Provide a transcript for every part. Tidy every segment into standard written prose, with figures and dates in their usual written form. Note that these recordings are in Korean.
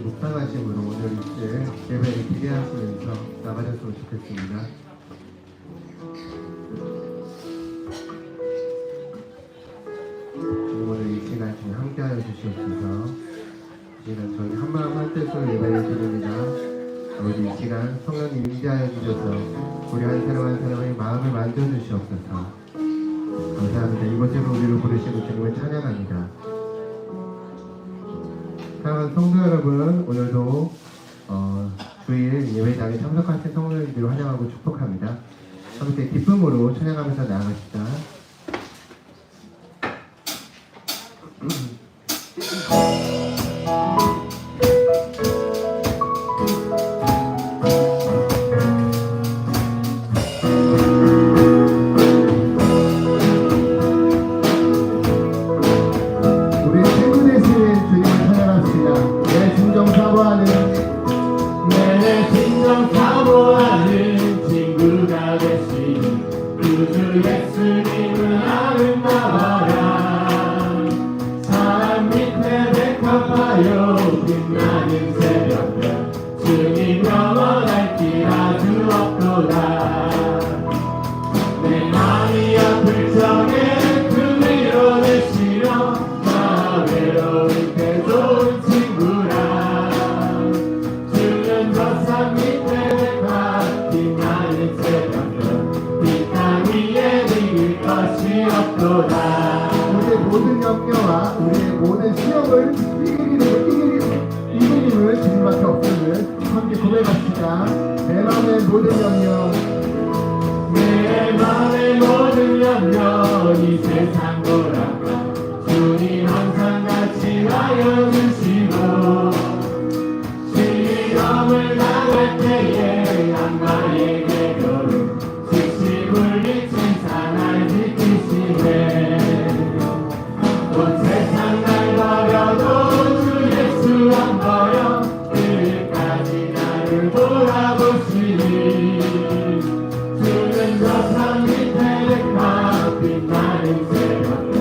묵상하심으로 오늘 이제 예배를 기대하시면서 나가셨으면 좋겠습니다. 오늘 이 시간 중에 함께하여 주시옵소서. 이 시간 저희 한마음 한뜻으로 예배를 드립니다. 아버지 이 시간 성령님 임재하여 주셔서 우리 한 사람 한 사람의 마음을 만져주시옵소서. 감사합니다. 이곳에서 우리를 부르시고 주님을 찬양합니다. 사랑하는 성도 여러분, 오늘도 주일 예배당에 참석하신 성도님들을 환영하고 축복합니다. 함께 기쁨으로 찬양하면서 나아가시다. 우리의 모든 염려와 우리의 모든 시험을 이기님을 주님밖에 없음을 함께 고백합시다. 내 마음의 모든 염려, 내 마음의 모든 염려 이 세상 돌아가 주님 항상 같이 하여 주시고 시험을 당할 때에 악마의 계교를 즉시 물리친 산을 지키시네. 온 세상 날 버려도 주 예수 안 버려 끝까지 나를 돌아보시니 주는 저 산 밑에 백합 빛나는 새벽별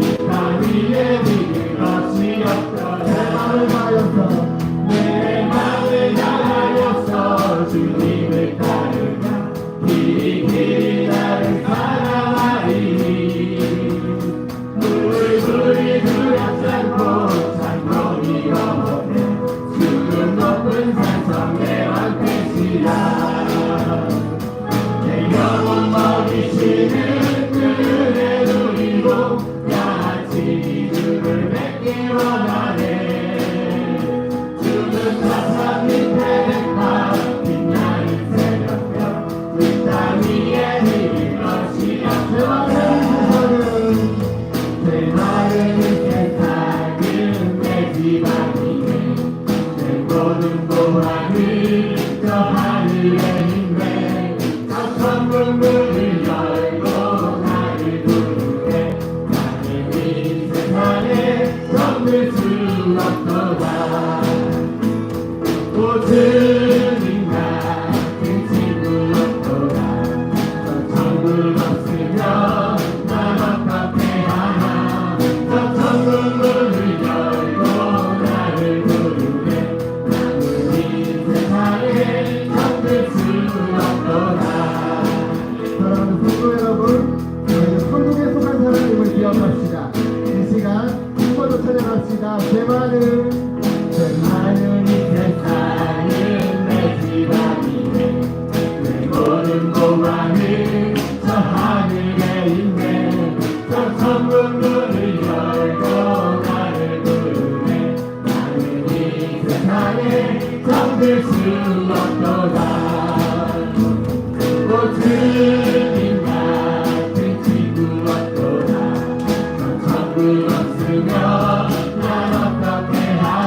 이 땅 위에 비길 것이 없어 내 마음을 하여서 내 마음을 향하여서 주님을 따르라 이 길이 나를 사랑하리니 물불이 두렵지 않고 창문이 어머네 주는 높은 산성의 왕뜻이라 내 영혼 먹이시는 그의 누리고 양아치 주를 맺기 원하네. 주는 자산 밑에 백합 빛나는 새벽별 이 땅 위에 비길 것이 없어 내 마른 세상은 내 집안이네. 내 모든 보안은 저 하늘에 있네. 저 천국 문을 열고 나를 부르네. 나는 이 세상에 덤빌 수 없도다. 오 주님 같은 친구 없도다. 저 천국 없으면 난 어떻게 하나. 저 천국 문을 열고 나를 부르네. 나는 이 세상에 덤빌 수 없도다. 사랑하는 성도 여러분, 저희는 천국에 속한 사람임을 기억합시다. 이 시간 한 번 더 찬양합시다. 제 많은 이 세상은 내 집안이네. 내 모든 고마움은 저 하늘에 있네. 저 천국 문을 열고 나를 부르네. 나는 이 세상에 잠들 수 없도다. 오 주님 같은 친구 없도다. 저 천국 없으면 난 어떻게 하나.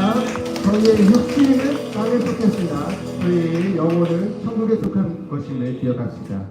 저희의 육신은 땅에 속했으나 저희의 영혼은 천국에 속한 것임을 기억합시다.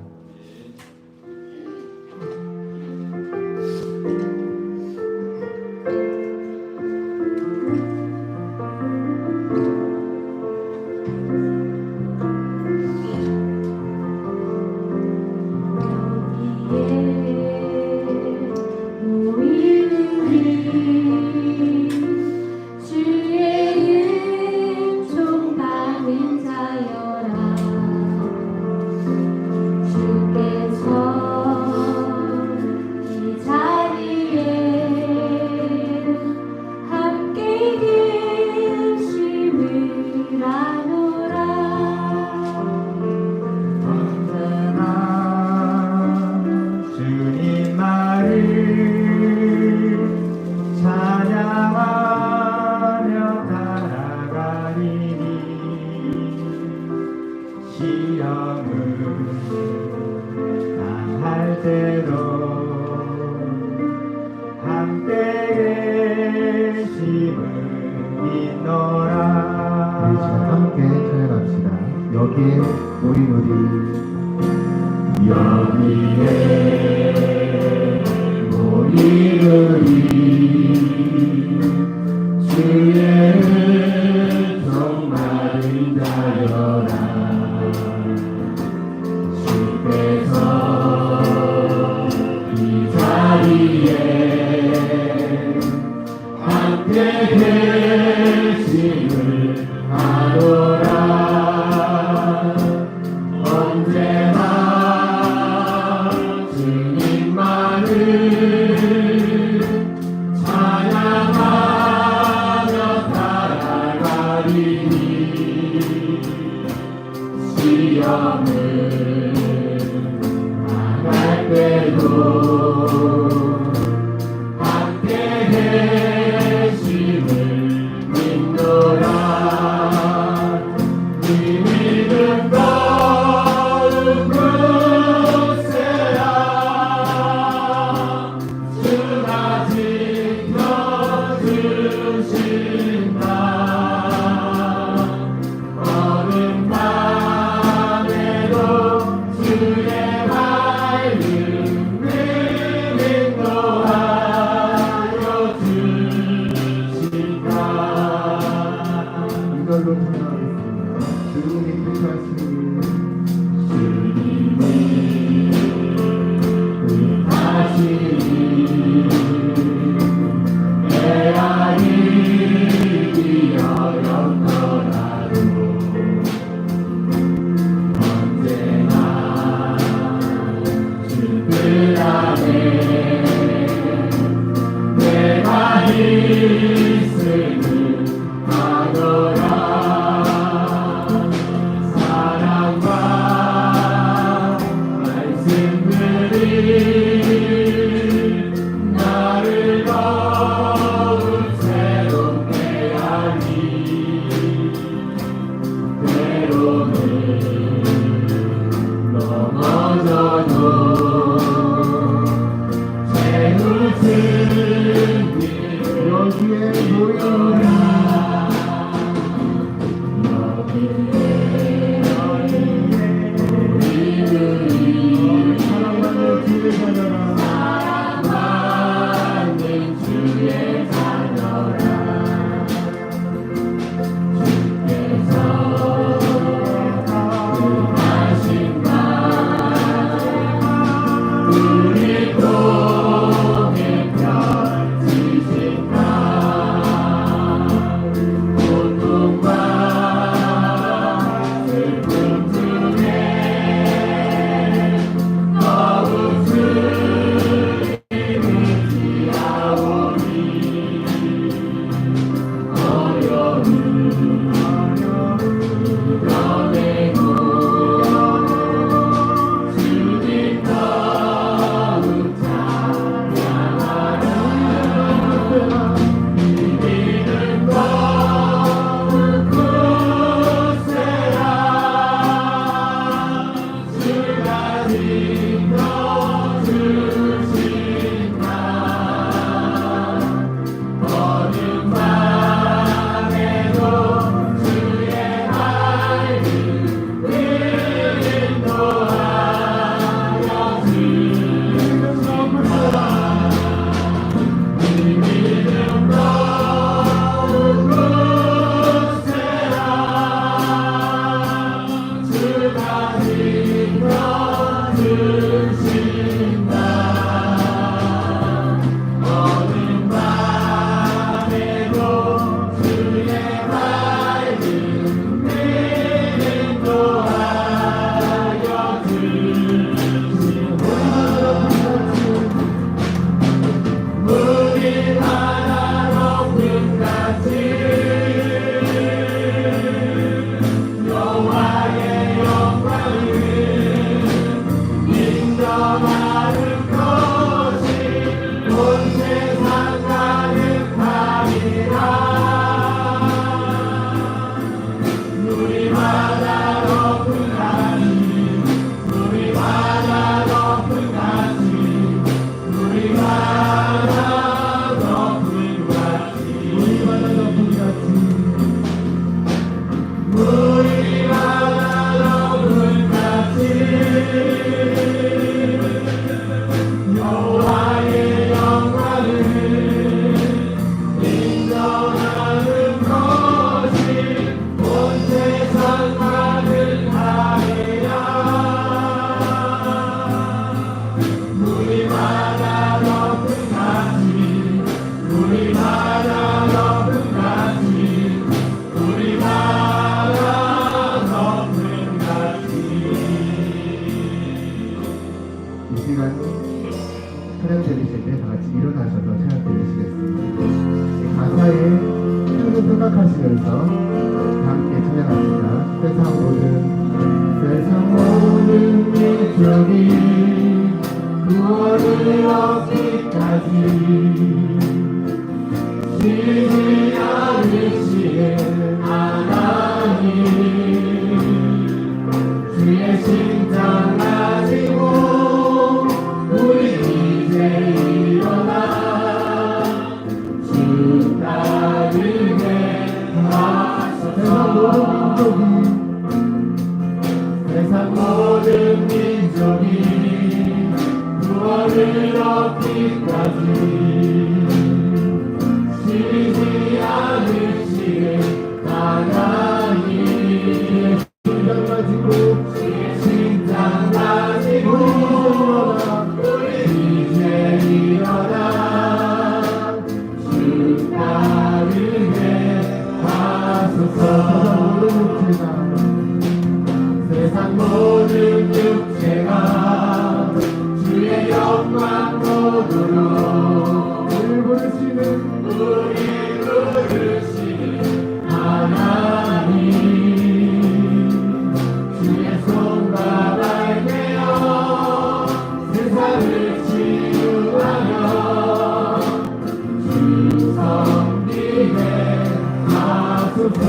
함께 찬양합시다. 여기에 모인 우리 여기에 모인 우리 주의 종말은 자여라 주께서 이 자리에 함께 계심을 아노라 언제나 주님만을 찬양하며 살아가리니 시험을 당할 때도 함께 계심을 믿노라 이 믿음 더욱 굳세라 주가 지켜주신다 어느 밤에도 주의 말씀을 인도하여 주신다 이걸로 찬양하겠습니다. 주님이 뜻하시니 주님이 뜻하시니 내 아이 어렵더라도 언제나 주 뜻 안에 내가 있음을 아노라 기도하시면서 함께 찬양합니다. 세상 모든 민족이 구원을 얻기까지 쉬지 않으시는 하나님, 주의 심장 가지고 우리 이제 일어나 주 따르게 하소서. 세상 모든 민족이 구원을 얻기까지 쉬지 않으시는 하나님, 심장 가지고 우리 이제 일어나 주 따르게 하소서. 세상 모든 육체가 주의 영광 보도록 우리 부르시는 하나님, 주의 손과 발매어 세상을 치유하며 주 섬기게 하소서.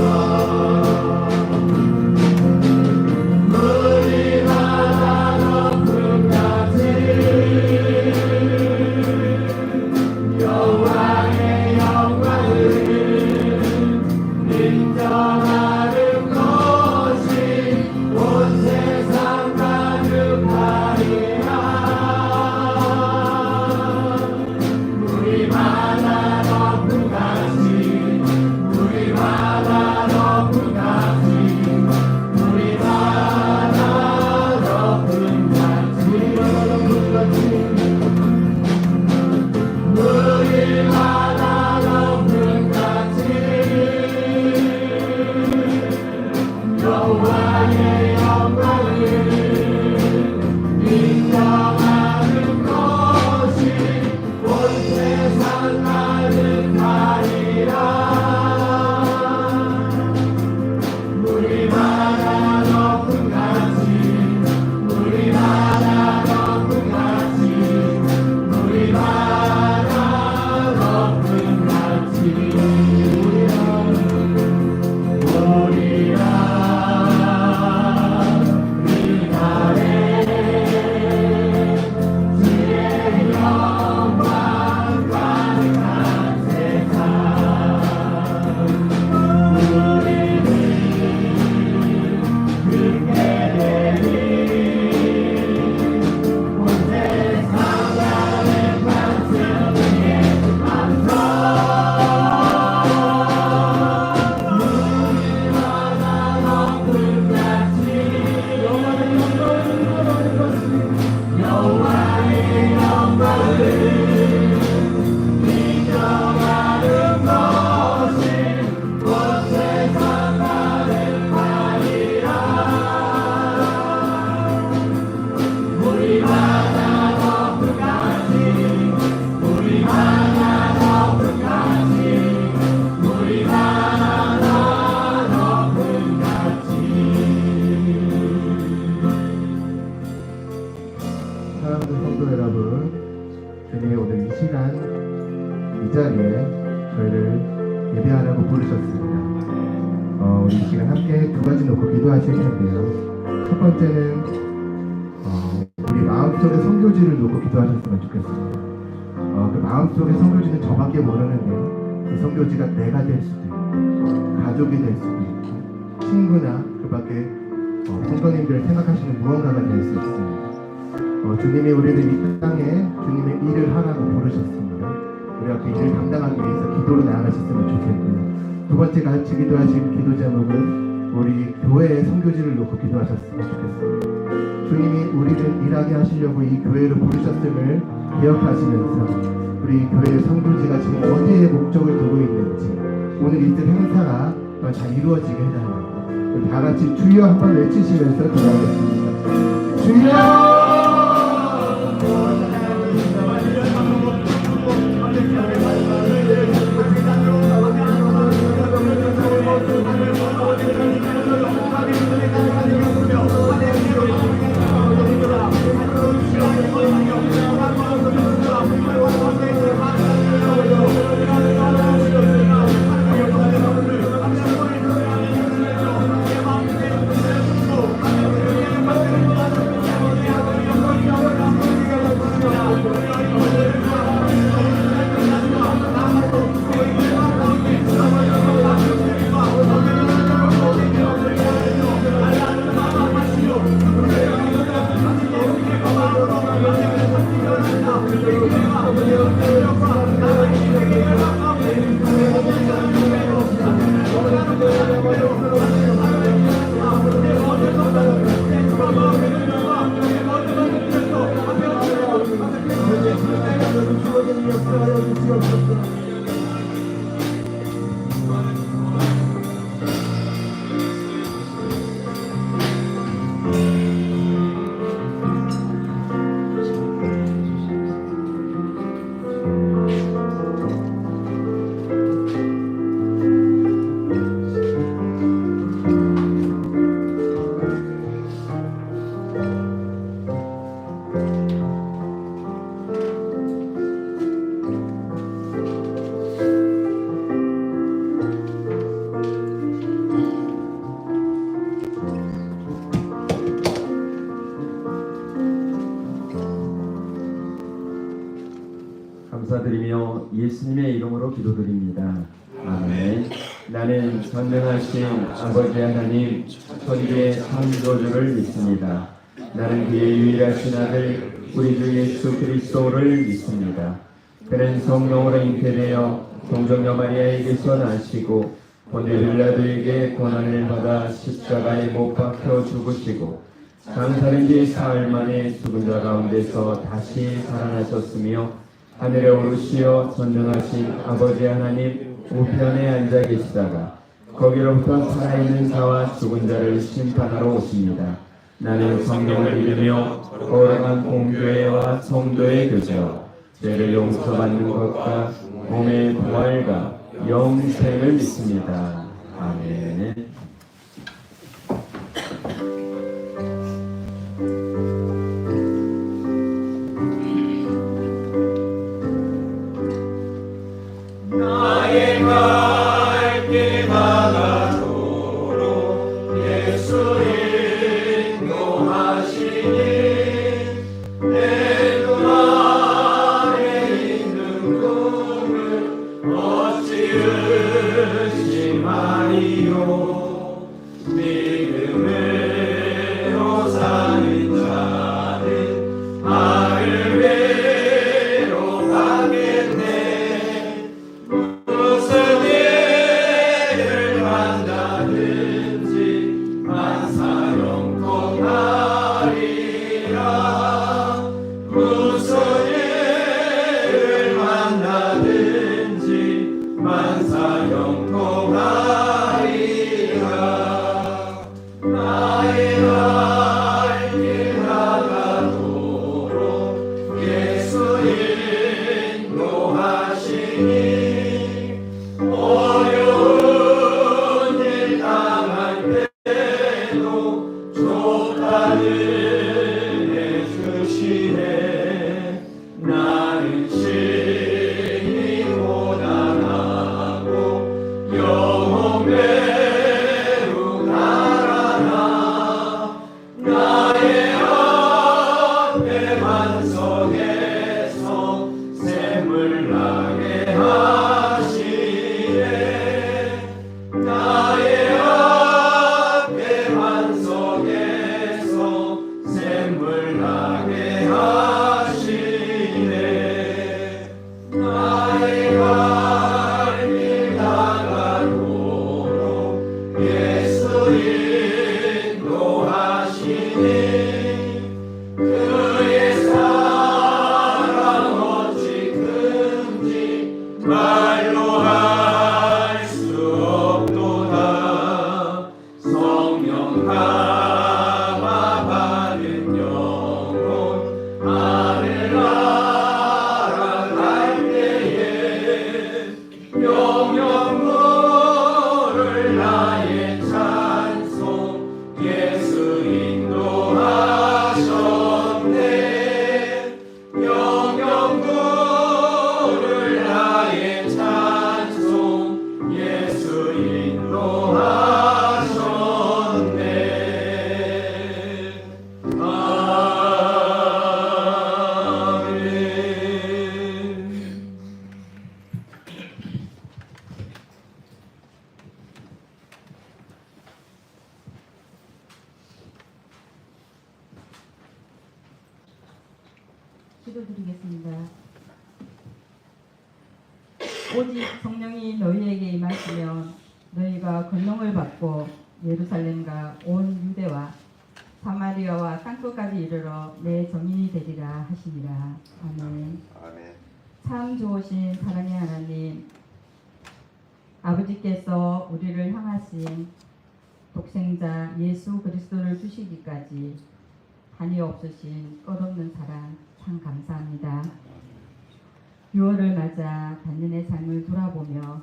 우리 이 시간 함께 두 가지 놓고 기도하실 텐데요. 첫 번째는 우리 마음속에 성교지를 놓고 기도하셨으면 좋겠습니다. 그 마음속에 성교지는 저밖에 모르는데 그 성교지가 내가 될 수도 있고 가족이 될 수도 있고 친구나 그 밖에 성도님들을 생각하시는 무언가가 될 수 있습니다. 주님이 우리를 이 땅에 주님의 일을 하라고 부르셨습니다. 우리가 그 일을 감당하기 위해서 기도로 나아가셨으면 좋겠고요. 두 번째 같이 기도하신 기도 제목은 우리 교회의 성교지를 놓고 기도하셨으면 좋겠습니다. 주님이 우리를 일하게 하시려고 이 교회로 부르셨음을 기억하시면서 우리 교회의 성교지가 지금 어디에 목적을 두고 있는지 오늘 이틀 행사가 잘 이루어지게 해달라고 우리 다 같이 주여 한번 외치시면서 기도하겠습니다. 주여! 감사드리며 예수님의 이름으로 기도드립니다. 아멘. 나는 전능하신 아버지 하나님 천지의 창조주를 믿습니다. 나는 그의 유일하신 아들 우리 주 예수 그리스도를 믿습니다. 그는 성령으로 잉태되어 동정녀 마리아에게서 나시고 본디 빌라도에게 고난을 받아 십자가에 못 박혀 죽으시고 장사된 지 사흘 만에 죽은 자 가운데서 다시 살아나셨으며 하늘에 오르시어 전능하신 아버지 하나님 우편에 앉아 계시다가 거기로부터 살아있는 자와 죽은 자를 심판하러 오십니다. 나는 성경을 믿으며 거룩한 공교회와 성도의 교제와 죄를 용서받는 것과 몸의 부활과 영생을 믿습니다. 아멘. 기도드리겠습니다. 오직 성령이 너희에게 임하시면 너희가 권능을 받고 예루살렘과 온 유대와 사마리아와 땅끝까지 이르러 내 정인이 되리라 하시니라. 아멘. 참 좋으신 사랑의 하나님, 아버지께서 우리를 향하신 독생자 예수 그리스도를 주시기까지 한이 없으신 끝없는 사랑 참 감사합니다. 6월을 맞아 단년의 삶을 돌아보며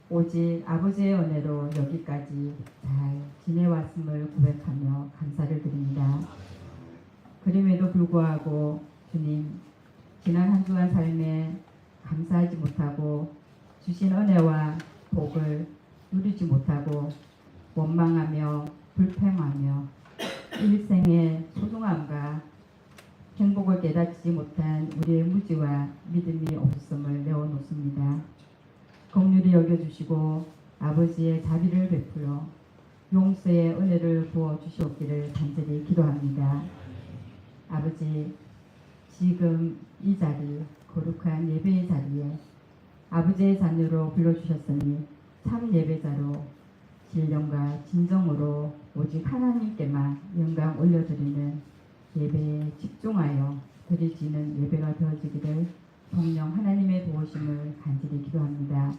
오직 아버지의 은혜로 여기까지 잘 지내왔음을 고백하며 감사를 드립니다. 그럼에도 불구하고 주님, 지난 한 주간 삶에 감사하지 못하고 주신 은혜와 복을 누리지 못하고 원망하며 불평하며 일생의 소중함과 행복을 깨닫지 못한 우리의 무지와 믿음이 없음을 내어놓습니다. 긍휼히 여겨주시고 아버지의 자비를 베풀어 용서의 은혜를 부어주시옵기를 간절히 기도합니다. 아버지, 지금 이 자리, 거룩한 예배의 자리에 아버지의 자녀로 불러주셨으니 참 예배자로 진령과 진정으로 오직 하나님께만 영광 올려드리는 예배에 집중하여 드려지는 예배가 되어지기를 성령 하나님의 도우심을 간절히 기도합니다.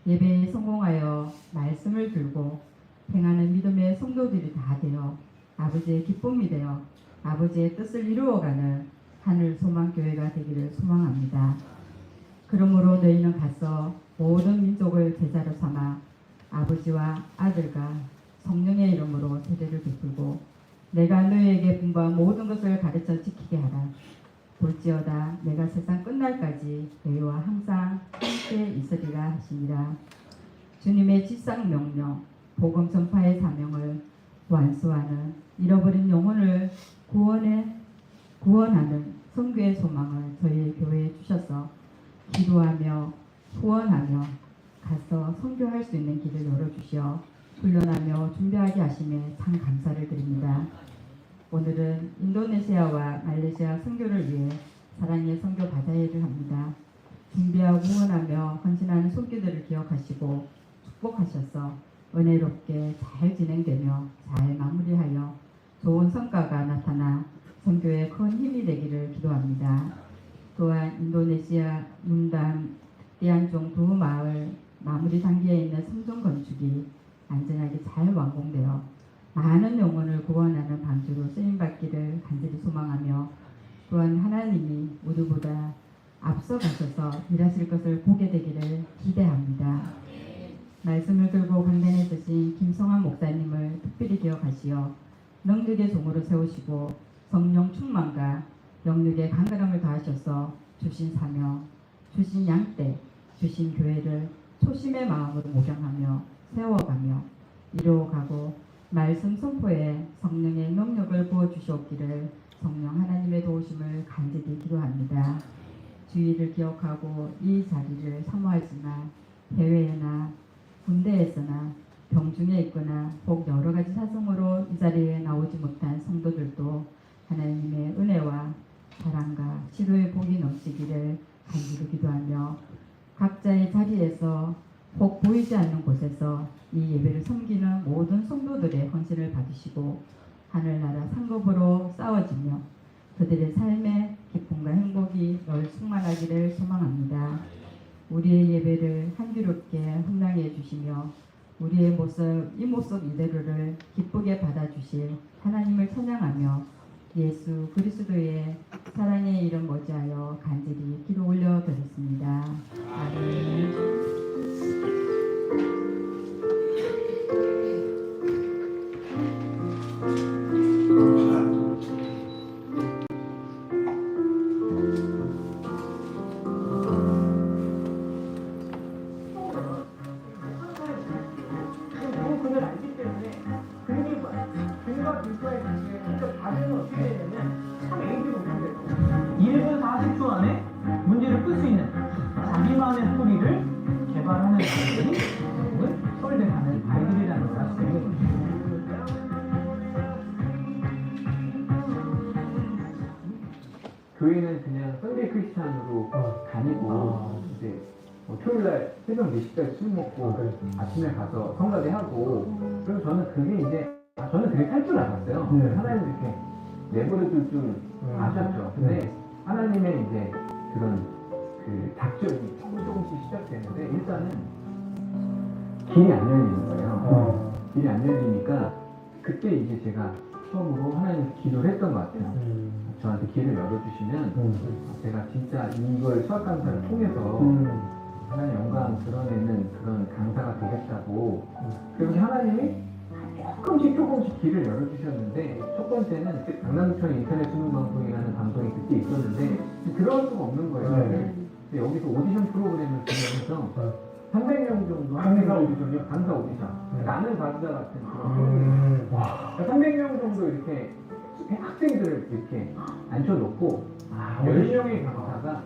예배에 성공하여 말씀을 들고 행하는 믿음의 성도들이 다 되어 아버지의 기쁨이 되어 아버지의 뜻을 이루어가는 하늘 소망교회가 되기를 소망합니다. 그러므로 너희는 가서 모든 민족을 제자로 삼아 아버지와 아들과 성령의 이름으로 세례를 베풀고 내가 너희에게 분부한 모든 것을 가르쳐 지키게 하라. 볼지어다 내가 세상 끝날까지 너희와 항상 함께 있으리라 하시니라. 주님의 지상 명령, 복음 전파의 사명을 완수하는 잃어버린 영혼을 구원하는 선교의 소망을 저희 교회에 주셔서 기도하며 후원하며 가서 선교할 수 있는 길을 열어주시어 훈련하며 준비하게 하심에 참 감사를 드립니다. 오늘은 인도네시아와 말레이시아 선교를 위해 사랑의 선교 바자회를 합니다. 준비하고 후원하며 헌신하는 손길들을 기억하시고 축복하셔서 은혜롭게 잘 진행되며 잘 마무리하여 좋은 성과가 나타나 선교에 큰 힘이 되기를 기도합니다. 또한 인도네시아 문담 띠안종 두 마을 마무리 단계에 있는 성전 건축이 안전하게 잘 완공되어 많은 영혼을 구원하는 방주로 쓰임받기를 간절히 소망하며 또한 하나님이 우리보다 앞서가셔서 일하실 것을 보게 되기를 기대합니다. 말씀을 들고 강단에 서신 김성환 목사님을 특별히 기억하시어 능력의 종으로 세우시고 성령 충만과 영육의 강건함을 더하셔서 주신 사명, 주신 양떼, 주신 교회를 초심의 마음으로 목양하며 세워가며 이루어가고 말씀 선포에 성령의 능력을 부어주시옵기를 성령 하나님의 도우심을 간절히 기도합니다. 주의를 기억하고 이 자리를 사모하지만 해외에나 군대에서나 병중에 있거나 혹 여러 가지 사정으로 이 자리에 나오지 못한 성도들도 하나님의 은혜와 사랑과 치료의 복이 넘치기를 간절히 기도하며 각자의 자리에서 혹 보이지 않는 곳에서 이 예배를 섬기는 모든 성도들의 헌신을 받으시고 하늘나라 상급으로 싸워지며 그들의 삶의 기쁨과 행복이 늘 충만하기를 소망합니다. 우리의 예배를 한기롭게 훈랑해 주시며 우리의 모습 이 모습 이대로를 기쁘게 받아주실 하나님을 찬양하며 예수 그리스도의 사랑의 이름 머지하여 간절히 기도 올려드렸습니다. 아멘. 그걸 알기 때문에 그림이 뭐야? 그림과 글자의 관계에 그러니까 반응은 어떻게 되냐면 참 애기 못한대요. 1분 40초 안에 문제를 풀 수 있는 자기만의 소리를 개발하는 아이들이 결국은 서울대가는 아이들이라는 걸 알 수 있는 거죠. 교회는 그냥 썬데이 크리스찬으로 다니고 이제 토요일날 새벽 4시까지 술 먹고 아침에 가서 성가대 하고 그래서 저는 그게 이제 저는 그게 살 줄 알았어요. 하나님 이렇게 내버려 둘 줄 아셨죠. 근데 하나님의 이제 그런 그 작전이 조금씩 시작되는데 일단은 길이 안 열리는 거예요. 길이 안 열리니까 그때 이제 제가 처음으로 하나님 기도를 했던 것 같아요. 저한테 길을 열어주시면 제가 진짜 이걸 수학 강사를 통해서 하나님 영광 드러내는 그런 강사가 되겠다고 그래서 하나님이 조금씩 길을 열어주셨는데 첫 번째는 강남구청 인터넷 수능 방송이라는 방송이 그때 있었는데 들어갈 수가 없는 거예요. 근데 여기서 오디션 프로그램을 진행해서 300명 정도 강사 오디션이요? 강사 오디션. 나는 가수다 같은 그런 프로그램. 300명 정도 이렇게 학생들을 이렇게 앉혀놓고 10명의 강사가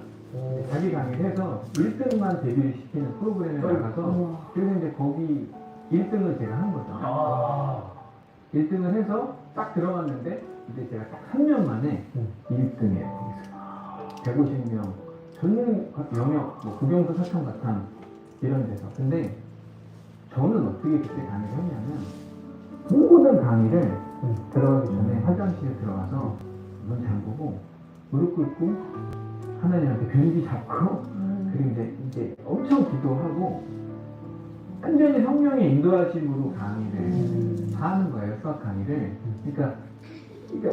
자기 강의를 해서 1등만 데뷔를 시키는 프로그램에 나가서 그래서 이제 거기 1등을 제가 한 거죠. 1등을 해서 딱 들어갔는데 이제 제가 딱 3년 만에 1등이에요. 150명 전 영역 뭐 국영수 사탕 바탕 이런 데서. 근데 저는 어떻게 그때 강의를 했냐면 모든 강의를 들어가기 전에 화장실에 들어가서 문 잠그고 무릎 꿇고 하나님한테 변기 잡고 그리고 이제 엄청 기도하고 완전히 성령의 인도하심으로 강의를 다 하는 거예요. 수학 강의를. 그러니까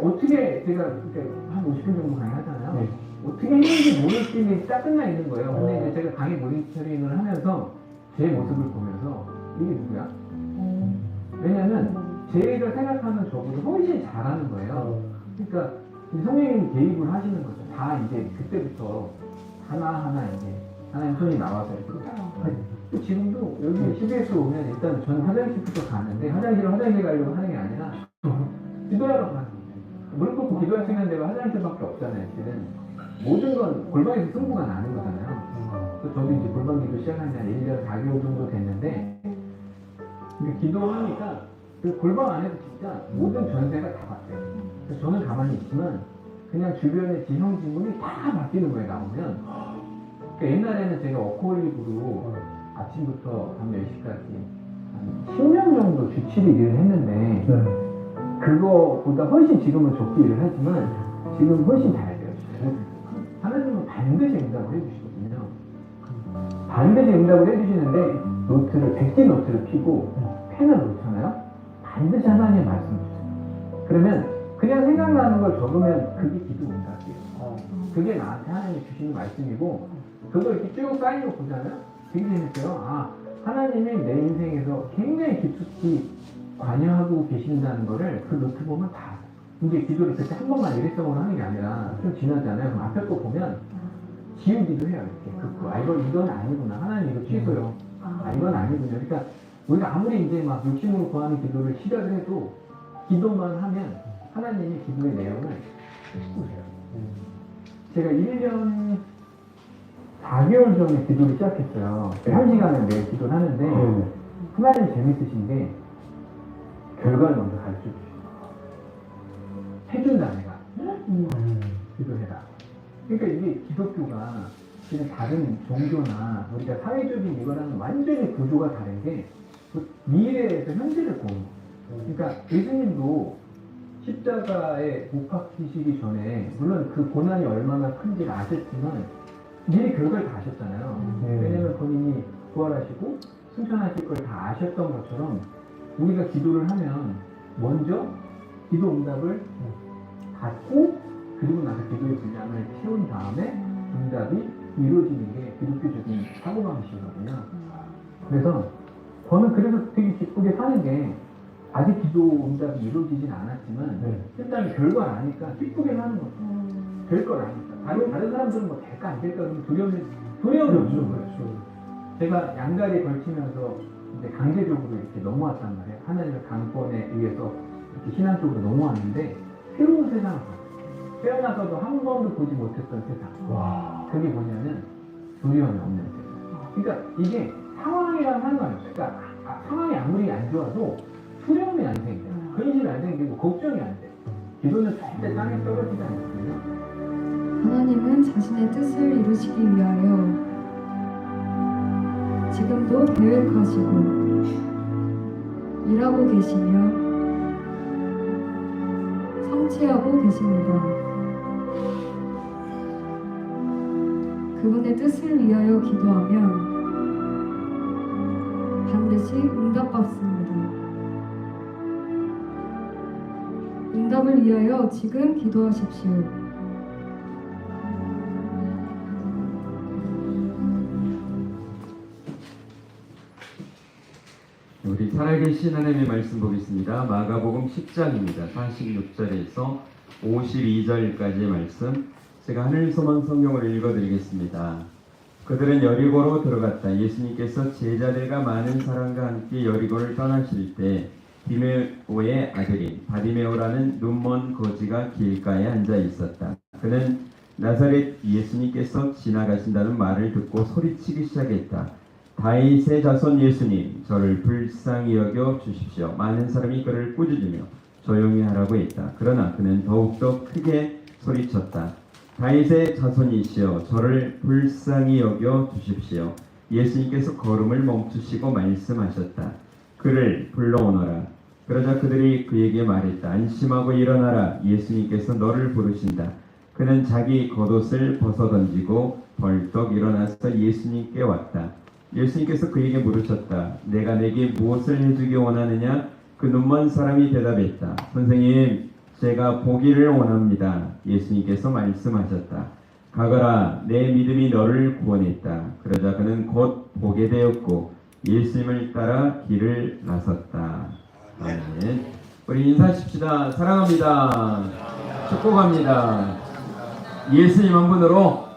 어떻게 제가 한 50분 정도 강의 하잖아요. 어떻게 했는지 모를 팀이 딱 끝나 있는 거예요. 근데 이제 제가 강의 모니터링을 하면서 제 모습을 보면서 이게 누구야? 왜냐면 제가 생각하는 저보다 훨씬 잘하는 거예요. 그러니까 성령님 개입을 하시는 거죠. 다 이제 그때부터 하나하나 이제 하나님 손이 나와서 이렇게 지금도 여기 CBS 오면 일단 저는 화장실부터 가는데 화장실 가려고 하는 게 아니라 기도하러 가는 거예요. 무릎 꿇고 기도할 수 있는 데가 화장실밖에 없잖아요. 사실은 모든 건 골방에서 승부가 나는 거잖아요. 그래서 저도 이제 골방 기도 시작한 지 한 1년 4개월 정도 됐는데 근데 기도하니까 그 골방 안에서 진짜 모든 전세가 다 바뀌어요. 그래서 저는 가만히 있지만 그냥 주변의 지형지물이 다 바뀌는 거예요. 나오면 그러니까 옛날에는 제가 워커홀릭으로 아침부터 밤 10시까지 한 10년 정도 주 7일 일을 했는데 그거보다 훨씬 지금은 적게 일을 하지만 지금 훨씬 잘 돼요. 하나님은 반드시 응답을 해주시거든요. 반드시 응답을 해주시는데 노트를 백지 노트를 펴고 펜을 놓잖아요. 반드시 하나님의 말씀을 주세요. 그러면 그냥 생각나는 걸 적으면 그게 기도 응답이에요. 그게 나한테 하나님이 주시는 말씀이고 저도 이렇게 쭉 쌓인 거 보잖아요. 되게 재밌어요. 하나님이 내 인생에서 굉장히 깊숙이 관여하고 계신다는 거를 그 노트 보면 다 이제 기도를 그때 한 번만 일회성으로 하는 게 아니라 좀 지나잖아요. 그럼 앞에 거 보면 지우기도 해요. 이렇게 이건 아니구나. 하나님 이거 취소요. 이건 아니군요. 그러니까 우리가 아무리 이제 막 욕심으로 구하는 기도를 시작을 해도 기도만 하면 하나님이 기도의 내용을 보세요. 제가 1년 4개월 전에 기도를 시작했어요. 1시간을 매일 기도를 하는데 하나님 재밌으신 게 결과를 먼저 가르쳐 주시죠. 해준다 내가. 기도해라. 그러니까 이게 기독교가 지금 다른 종교나 우리가 사회적인 이거랑은 완전히 구조가 다른 게 그 미래에서 현재를 보는 거예요. 그러니까 예수님도 십자가에 못 박히시기 전에 물론 그 고난이 얼마나 큰지를 아셨지만 미리 결과를 다 아셨잖아요. 왜냐면 본인이 부활하시고 승천하실 걸 다 아셨던 것처럼 우리가 기도를 하면 먼저 기도 응답을 받고 그리고 나서 기도의 분량을 채운 다음에 응답이 이루어지는 게 기독교적인 사고방식이거든요. 그래서 저는 되게 기쁘게 사는 게 아직 기도 응답이 이루어지진 않았지만 일단 결과를 아니까 기쁘게 사는 거죠. 될 걸 아니까. 다른 사람들은 뭐 될까 안 될까 그러면 두려움이 없는 거예요. 제가 양다리에 걸치면서 이제 강제적으로 이렇게 넘어왔단 말이에요. 하나님의 강권에 의해서 이렇게 신앙 쪽으로 넘어왔는데 새로운 세상을 봤어요. 태어나서도 한 번도 보지 못했던 세상. 그게 뭐냐면 두려움이 없는 세상. 그러니까 이게 상황이랑 상관없어요. 그러니까 상황이 아무리 안 좋아도 두려움이 안 생겨요. 근심이 안 생기고 걱정이 안 돼요. 기도는 절대 땅에 떨어지지 않거든요. 하나님은 자신의 뜻을 이루시기 위하여 지금도 계획하시고 일하고 계시며 성취하고 계십니다. 그분의 뜻을 위하여 기도하면 반드시 응답받습니다. 응답을 위하여 지금 기도하십시오. 우리 살아계신 하나님의 말씀 보겠습니다. 마가복음 10장입니다. 46절에서 52절까지의 말씀. 제가 하늘소망 성경을 읽어드리겠습니다. 그들은 여리고로 들어갔다. 예수님께서 제자들과 많은 사람과 함께 여리고를 떠나실 때 디메오의 아들인 바디메오라는 눈먼 거지가 길가에 앉아 있었다. 그는 나사렛 예수님께서 지나가신다는 말을 듣고 소리치기 시작했다. 다윗의 자손 예수님, 저를 불쌍히 여겨 주십시오. 많은 사람이 그를 꾸짖으며 조용히 하라고 했다. 그러나 그는 더욱더 크게 소리쳤다. 다윗의 자손이시여, 저를 불쌍히 여겨 주십시오. 예수님께서 걸음을 멈추시고 말씀하셨다. 그를 불러오너라. 그러자 그들이 그에게 말했다. 안심하고 일어나라. 예수님께서 너를 부르신다. 그는 자기 겉옷을 벗어던지고 벌떡 일어나서 예수님께 왔다. 예수님께서 그에게 물으셨다. 내가 내게 무엇을 해주기 원하느냐? 그 눈먼 사람이 대답했다. 선생님, 제가 보기를 원합니다. 예수님께서 말씀하셨다. 가거라, 내 믿음이 너를 구원했다. 그러자 그는 곧 보게 되었고 예수님을 따라 길을 나섰다. 아멘. 우리 인사하십시다. 사랑합니다. 축복합니다. 예수님 한 분으로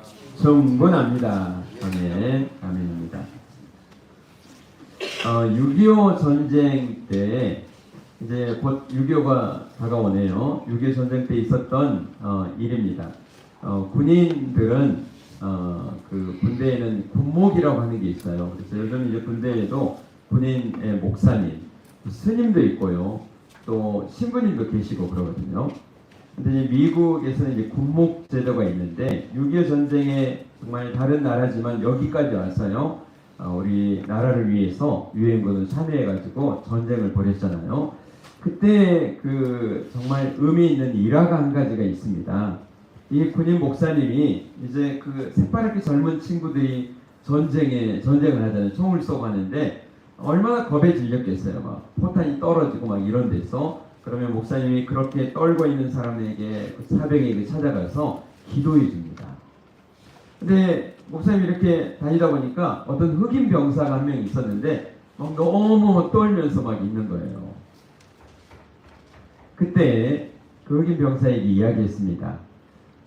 충분합니다. 아멘. 아멘입니다. 6.25 전쟁 때 이제 곧 6.25가 다가오네요. 6.25 전쟁 때 있었던 일입니다. 군인들은 그 군대에는 군목이라고 하는 게 있어요. 그래서 요즘 이제 군대에도 군인의 목사님, 스님도 있고요, 또 신부님도 계시고 그러거든요. 근데 이제 미국에서는 이제 군목 제도가 있는데 6.25 전쟁에 정말 다른 나라지만 여기까지 왔어요. 우리 나라를 위해서 유엔군을 참여해가지고 전쟁을 벌였잖아요. 그때 그 정말 의미 있는 일화가 한 가지가 있습니다. 이 군인 목사님이 이제 그 새파랗게 젊은 친구들이 전쟁을 하잖아요. 총을 쏘고 하는데 얼마나 겁에 질렸겠어요. 막 포탄이 떨어지고 막 이런 데서. 그러면 목사님이 그렇게 떨고 있는 사람에게, 그 사병에게 찾아가서 기도해 줍니다. 근데 목사님이 이렇게 다니다 보니까 어떤 흑인 병사가 한 명 있었는데 막 너무 떨면서 막 있는 거예요. 그때 그 흑인 병사에게 이야기했습니다.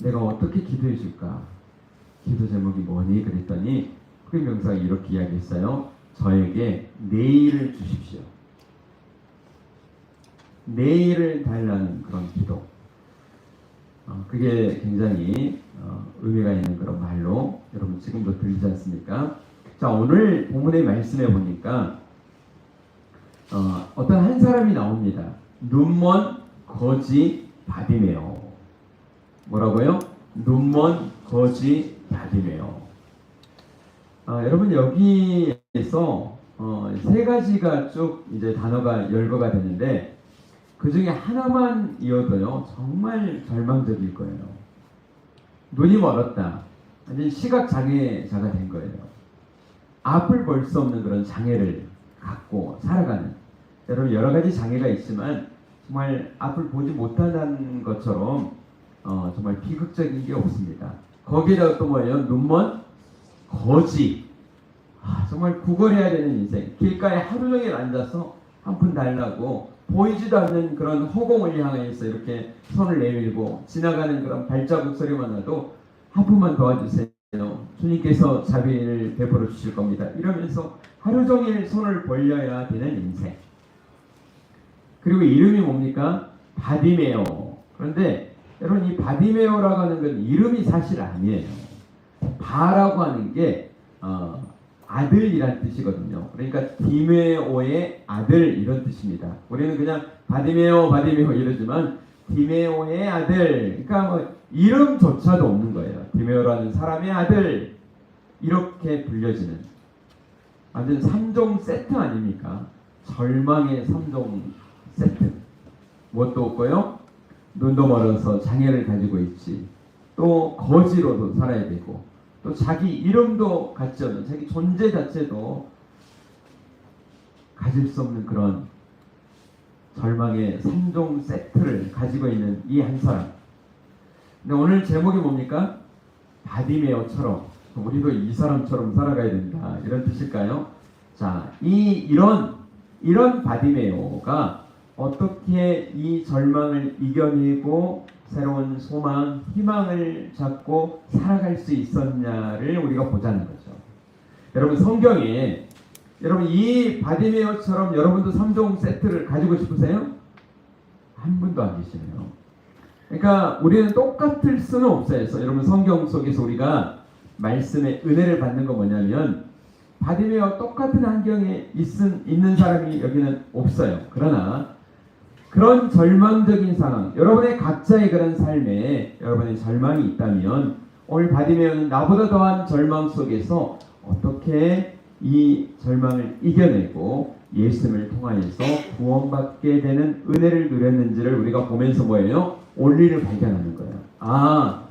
내가 어떻게 기도해 줄까? 기도 제목이 뭐니? 그랬더니 흑인 병사가 이렇게 이야기했어요. 저에게 내일을 주십시오. 내일을 달라는 그런 기도. 그게 굉장히 의미가 있는 그런 말로 여러분 지금도 들리지 않습니까? 자, 오늘 본문의 말씀에 보니까 어떤 한 사람이 나옵니다. 눈먼 거지 바디메오. 뭐라고요? 눈먼 거지 바디메오. 여러분 여기에서 세 가지가 쭉 이제 단어가 열거가 되는데 그 중에 하나만 이어도요 정말 절망적일 거예요. 눈이 멀었다. 완전 시각 장애자가 된 거예요. 앞을 볼 수 없는 그런 장애를 갖고 살아가는. 여러분 여러 가지 장애가 있지만 정말 앞을 보지 못한다는 것처럼 정말 비극적인 게 없습니다. 거기다가 또 뭐예요? 눈먼 거지. 정말 구걸해야 되는 인생. 길가에 하루 종일 앉아서 한 푼 달라고 보이지도 않는 그런 허공을 향해서 이렇게 손을 내밀고 지나가는 그런 발자국 소리만 나도 한 푼만 도와주세요. 주님께서 자비를 베풀어 주실 겁니다. 이러면서 하루 종일 손을 벌려야 되는 인생. 그리고 이름이 뭡니까? 바디메오. 그런데 여러분 이 바디메오라고 하는 건 이름이 사실 아니에요. 바라고 하는 게 아들이란 뜻이거든요. 그러니까 디메오의 아들 이런 뜻입니다. 우리는 그냥 바디메오 이러지만 디메오의 아들, 그러니까 뭐 이름조차도 없는 거예요. 디메오라는 사람의 아들 이렇게 불려지는. 완전 3종 세트 아닙니까? 절망의 3종 세트. 무엇도 없고요. 눈도 멀어서 장애를 가지고 있지. 또 거지로도 살아야 되고, 또 자기 이름도 갖지 않는, 자기 존재 자체도 가질 수 없는 그런 절망의 3종 세트를 가지고 있는 이 한 사람. 근데 오늘 제목이 뭡니까? 바디메어처럼 우리도 이 사람처럼 살아가야 된다, 이런 뜻일까요? 자, 이런 바디메어가 어떻게 이 절망을 이겨내고 새로운 소망, 희망을 잡고 살아갈 수 있었냐를 우리가 보자는 거죠. 여러분, 성경에 여러분 이 바디메어처럼 여러분도 3종 세트를 가지고 싶으세요? 한 분도 안 계시네요. 그러니까 우리는 똑같을 수는 없어요. 그래서 여러분, 성경 속에서 우리가 말씀의 은혜를 받는 거 뭐냐면, 바디메어 똑같은 환경에 있는 사람이 여기는 없어요. 그러나 그런 절망적인 상황, 여러분의 각자의 그런 삶에 여러분의 절망이 있다면, 오늘 바디메어는 나보다 더한 절망 속에서 어떻게 이 절망을 이겨내고 예수님을 통하여서 구원받게 되는 은혜를 누렸는지를 우리가 보면서 뭐예요? 원리를 발견하는 거예요. 아,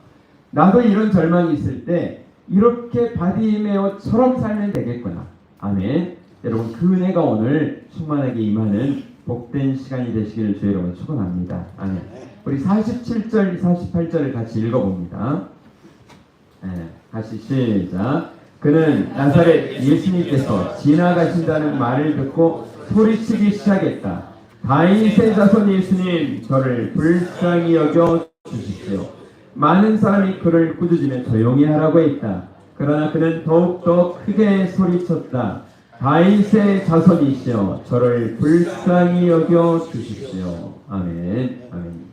나도 이런 절망이 있을 때 이렇게 바디메어처럼 살면 되겠구나. 아멘. 여러분, 그 은혜가 오늘 충만하게 임하는 복된 시간이 되시기를 주의 이름으로 축원합니다. 아멘. 우리 47절, 48절을 같이 읽어봅니다. 네, 같이 시작. 그는 나사렛 예수님께서 지나가신다는 말을 듣고 소리치기 시작했다. 다윗의 자손 예수님, 저를 불쌍히 여겨 주십시오. 많은 사람이 그를 꾸짖으며 조용히 하라고 했다. 그러나 그는 더욱더 크게 소리쳤다. 다윗의 자손이시여, 저를 불쌍히 여겨 주십시오. 아멘. 아멘.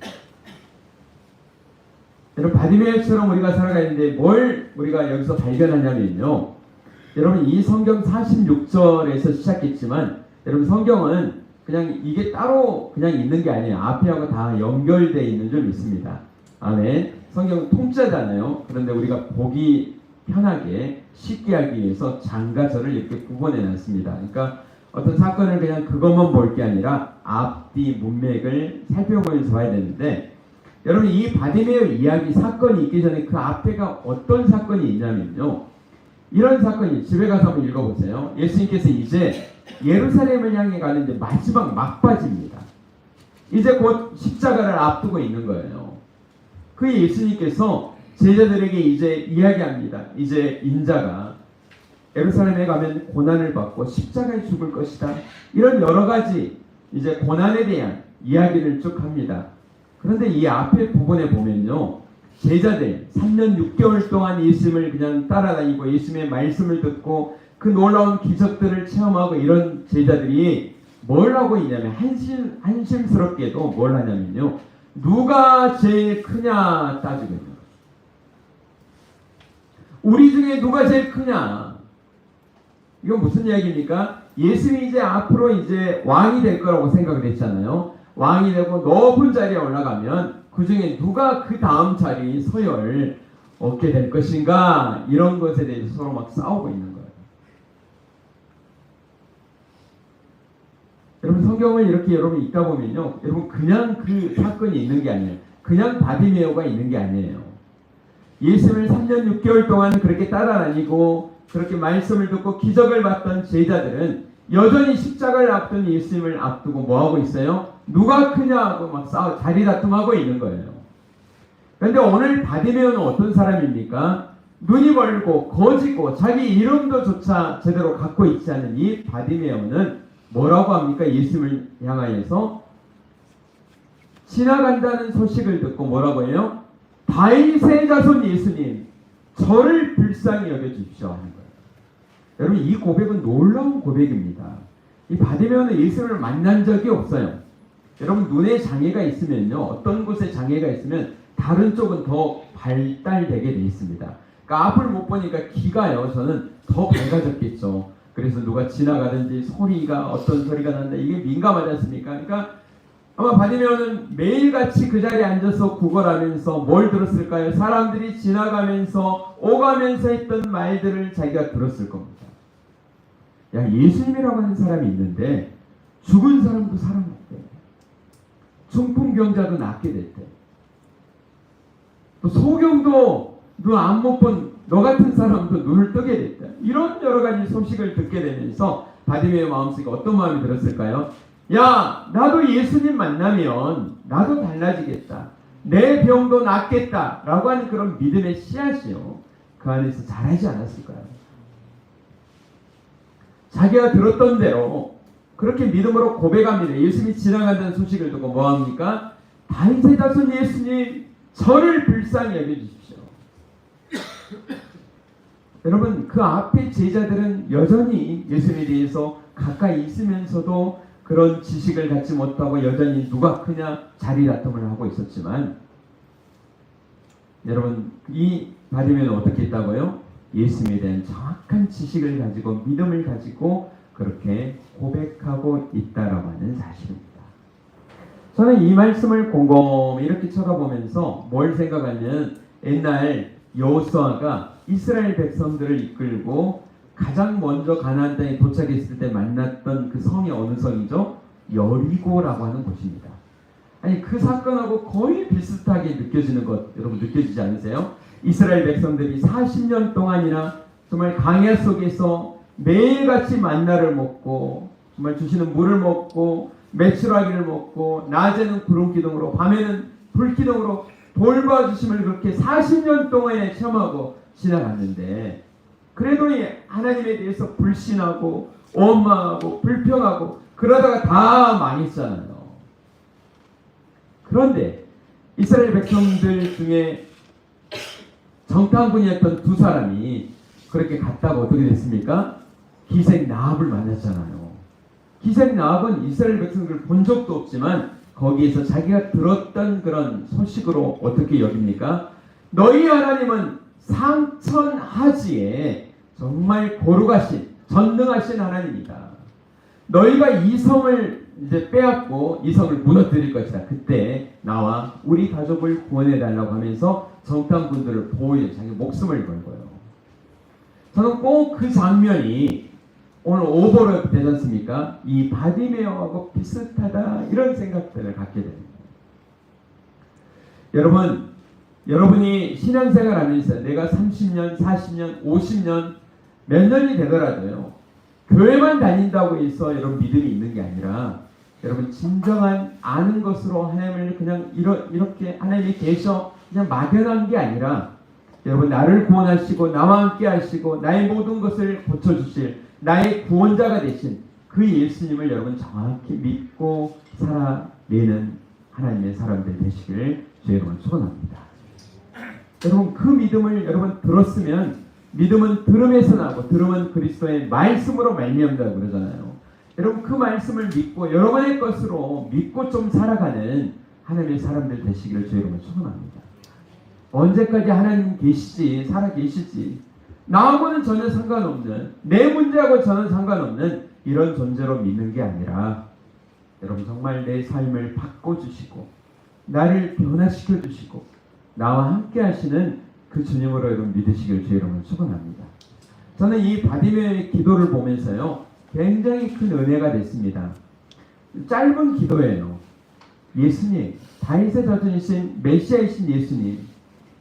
여러분, 바디메어처럼 우리가 살아가는데 뭘 우리가 여기서 발견하냐면요, 여러분, 이 성경 46절에서 시작했지만, 여러분, 성경은 그냥 이게 따로 그냥 있는 게 아니에요. 앞에하고 다 연결되어 있는 줄 믿습니다. 아멘. 성경은 통짜잖아요. 그런데 우리가 보기 편하게 쉽게 하기 위해서 장가절을 이렇게 구분해 놨습니다. 그러니까 어떤 사건을 그냥 그것만 볼 게 아니라 앞뒤 문맥을 살펴보면서 봐야 되는데, 여러분, 이 바디메어 이야기 사건이 있기 전에 그 앞에가 어떤 사건이 있냐면요, 이런 사건이, 집에 가서 한번 읽어보세요. 예수님께서 이제 예루살렘을 향해 가는 이제 마지막 막바지입니다. 이제 곧 십자가를 앞두고 있는 거예요. 그 예수님께서 제자들에게 이제 이야기합니다. 이제 인자가 예루살렘에 가면 고난을 받고 십자가에 죽을 것이다. 이런 여러 가지 이제 고난에 대한 이야기를 쭉 합니다. 그런데 이 앞에 부분에 보면요, 제자들 3년 6개월 동안 예수님을 그냥 따라다니고 예수님의 말씀을 듣고 그 놀라운 기적들을 체험하고 이런 제자들이 뭘 하고 있냐면, 한심스럽게도 뭘 하냐면요, 누가 제일 크냐 따지고 있는 거예요. 우리 중에 누가 제일 크냐? 이건 무슨 이야기입니까? 예수님이 이제 앞으로 이제 왕이 될 거라고 생각을 했잖아요. 왕이 되고 높은 자리에 올라가면 그 중에 누가 그 다음 자리 서열 얻게 될 것인가, 이런 것에 대해서 서로 막 싸우고 있는 거예요. 여러분, 성경을 이렇게 여러분 읽다 보면요, 여러분, 그냥 그 사건이 있는 게 아니에요. 그냥 바디메어가 있는 게 아니에요. 예수님을 3년 6개월 동안 그렇게 따라다니고 그렇게 말씀을 듣고 기적을 봤던 제자들은 여전히 십자가를 앞둔 예수님을 앞두고 뭐하고 있어요? 누가 크냐고 막 자리 다툼하고 있는 거예요. 그런데 오늘 바디메어는 어떤 사람입니까? 눈이 멀고 거지고 자기 이름도 조차 제대로 갖고 있지 않은 이 바디메어는 뭐라고 합니까? 예수님을 향하여서 지나간다는 소식을 듣고 뭐라고 해요? 다윗의 자손 예수님, 저를 불쌍히 여겨주십시오 하는 거예요. 여러분, 이 고백은 놀라운 고백입니다. 이 바디메어는 예수님을 만난 적이 없어요. 여러분, 눈에 장애가 있으면요, 어떤 곳에 장애가 있으면 다른 쪽은 더 발달되게 돼 있습니다. 그러니까 앞을 못 보니까 귀가요, 저는 더 밝아졌겠죠. 그래서 누가 지나가든지 소리가, 어떤 소리가 난다, 이게 민감하지 않습니까? 그러니까 아마 바디메어는 매일같이 그 자리에 앉아서 구걸하면서 뭘 들었을까요? 사람들이 지나가면서 오가면서 했던 말들을 자기가 들었을 겁니다. 야, 예수님이라고 하는 사람이 있는데 죽은 사람도 살아났대. 중풍병자도 낫게 됐대. 또 소경도 눈 안 못 본 너 같은 사람도 눈을 뜨게 됐다. 이런 여러 가지 소식을 듣게 되면서 바디메오 마음속에 어떤 마음이 들었을까요? 야, 나도 예수님 만나면 나도 달라지겠다. 내 병도 낫겠다. 라고 하는 그런 믿음의 씨앗이요. 그 안에서 자라지 않았을까요? 자기가 들었던 대로 그렇게 믿음으로 고백합니다. 예수님이 지나간다는 소식을 듣고 뭐합니까? 다윗의 자손 예수님, 저를 불쌍히 여겨주십시오. 여러분, 그 앞에 제자들은 여전히 예수님에 대해서 가까이 있으면서도 그런 지식을 갖지 못하고 여전히 누가 크냐 자리다툼을 하고 있었지만, 여러분, 이 바디메오는 어떻게 했다고요? 예수님에 대한 정확한 지식을 가지고 믿음을 가지고 그렇게 고백하고 있다라고 하는 사실입니다. 저는 이 말씀을 곰곰이 이렇게 쳐다보면서 뭘 생각하면, 옛날 여호수아가 이스라엘 백성들을 이끌고 가장 먼저 가나안 땅에 도착했을 때 만났던 그 성이 어느 성이죠? 여리고라고 하는 곳입니다. 아니, 그 사건하고 거의 비슷하게 느껴지는 것 여러분 느껴지지 않으세요? 이스라엘 백성들이 40년 동안이나 정말 광야 속에서 매일같이 만나를 먹고 정말 주시는 물을 먹고 메추라기를 먹고 낮에는 구름 기둥으로 밤에는 불 기둥으로 돌봐주심을 그렇게 40년 동안에 체험하고 지나갔는데, 그래도 이 하나님에 대해서 불신하고 원망하고 불평하고 그러다가 다 망했잖아요. 그런데 이스라엘 백성들 중에 정탐꾼이었던 두 사람이 그렇게 갔다가 어떻게 됐습니까? 기생 나합을 만났잖아요. 기생 나합은 이스라엘 백성들을 본 적도 없지만 거기에서 자기가 들었던 그런 소식으로 어떻게 여깁니까? 너희 하나님은 상천하지에 정말 거룩하신 전능하신 하나님이다. 너희가 이 성을 이제 빼앗고 이 성을 무너뜨릴 것이다. 그때 나와 우리 가족을 구원해 달라고 하면서 정탐꾼들을 보호해 자기 목숨을 걸고요. 저는 꼭 그 장면이 오늘 오버랩 되지 않습니까? 이 바디메오하고 비슷하다 이런 생각들을 갖게 됩니다. 여러분이 신앙생활 하면서 내가 30년, 40년, 50년 몇 년이 되더라도요. 교회만 다닌다고 해서 여러분 믿음이 있는 게 아니라 여러분 진정한 아는 것으로 하나님을 그냥 이렇게 하나님이 계셔 그냥 막연한 게 아니라 여러분 나를 구원하시고 나와 함께 하시고 나의 모든 것을 고쳐주실 나의 구원자가 되신 그 예수님을 여러분 정확히 믿고 살아내는 하나님의 사람들 되시길 주 여러분 축원합니다. 여러분 그 믿음을 여러분 들었으면 믿음은 들음에서 나고 들음은 그리스도의 말씀으로 말미암는다고 그러잖아요. 여러분 그 말씀을 믿고 여러분의 것으로 믿고 좀 살아가는 하나님의 사람들 되시기를 주 여러분 축원합니다. 언제까지 하나님 계시지 살아 계시지 나하고는 전혀 상관없는 내 문제하고 전혀 상관없는 이런 존재로 믿는 게 아니라 여러분 정말 내 삶을 바꿔주시고 나를 변화시켜 주시고 나와 함께 하시는 그 주님으로 여러분 믿으시길 주 여러분 축원합니다. 저는 이 바디메오의 기도를 보면서요 굉장히 큰 은혜가 됐습니다. 짧은 기도예요. 예수님, 다윗의 자손이신 메시아이신 예수님,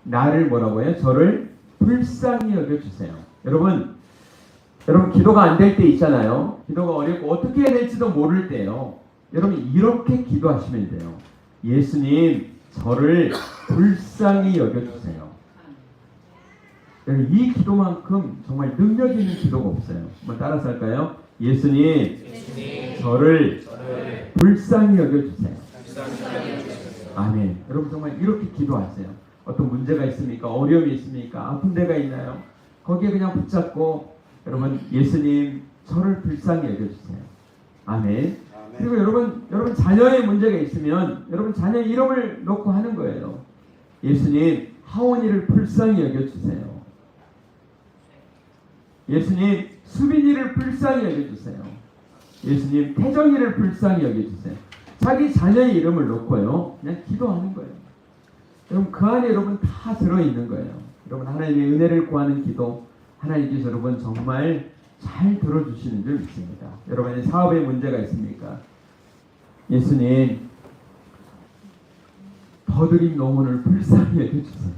나를 뭐라고 해요? 저를 불쌍히 여겨주세요. 여러분 기도가 안 될 때 있잖아요. 기도가 어렵고 어떻게 해야 될지도 모를 때요. 여러분 이렇게 기도하시면 돼요. 예수님, 저를 불쌍히 여겨주세요. 여러분 이 기도만큼 정말 능력 있는 기도가 없어요. 한번 따라서 할까요? 예수님, 저를 불쌍히 여겨주세요. 아멘. 여러분 정말 이렇게 기도하세요. 어떤 문제가 있습니까? 어려움이 있습니까? 아픈 데가 있나요? 거기에 그냥 붙잡고 여러분 예수님 저를 불쌍히 여겨주세요. 아멘. 그리고 여러분 자녀의 문제가 있으면 여러분 자녀 이름을 놓고 하는 거예요. 예수님 하원이를 불쌍히 여겨주세요. 예수님 수빈이를 불쌍히 여겨주세요. 예수님 태정이를 불쌍히 여겨주세요. 자기 자녀의 이름을 놓고요 그냥 기도하는 거예요. 여러분 그 안에 여러분 다 들어있는 거예요. 여러분 하나님의 은혜를 구하는 기도 하나님께서 여러분 정말 잘 들어주시는 줄 믿습니다. 여러분의 사업에 문제가 있습니까? 예수님, 더드림 노혼을 불쌍히 여겨주세요.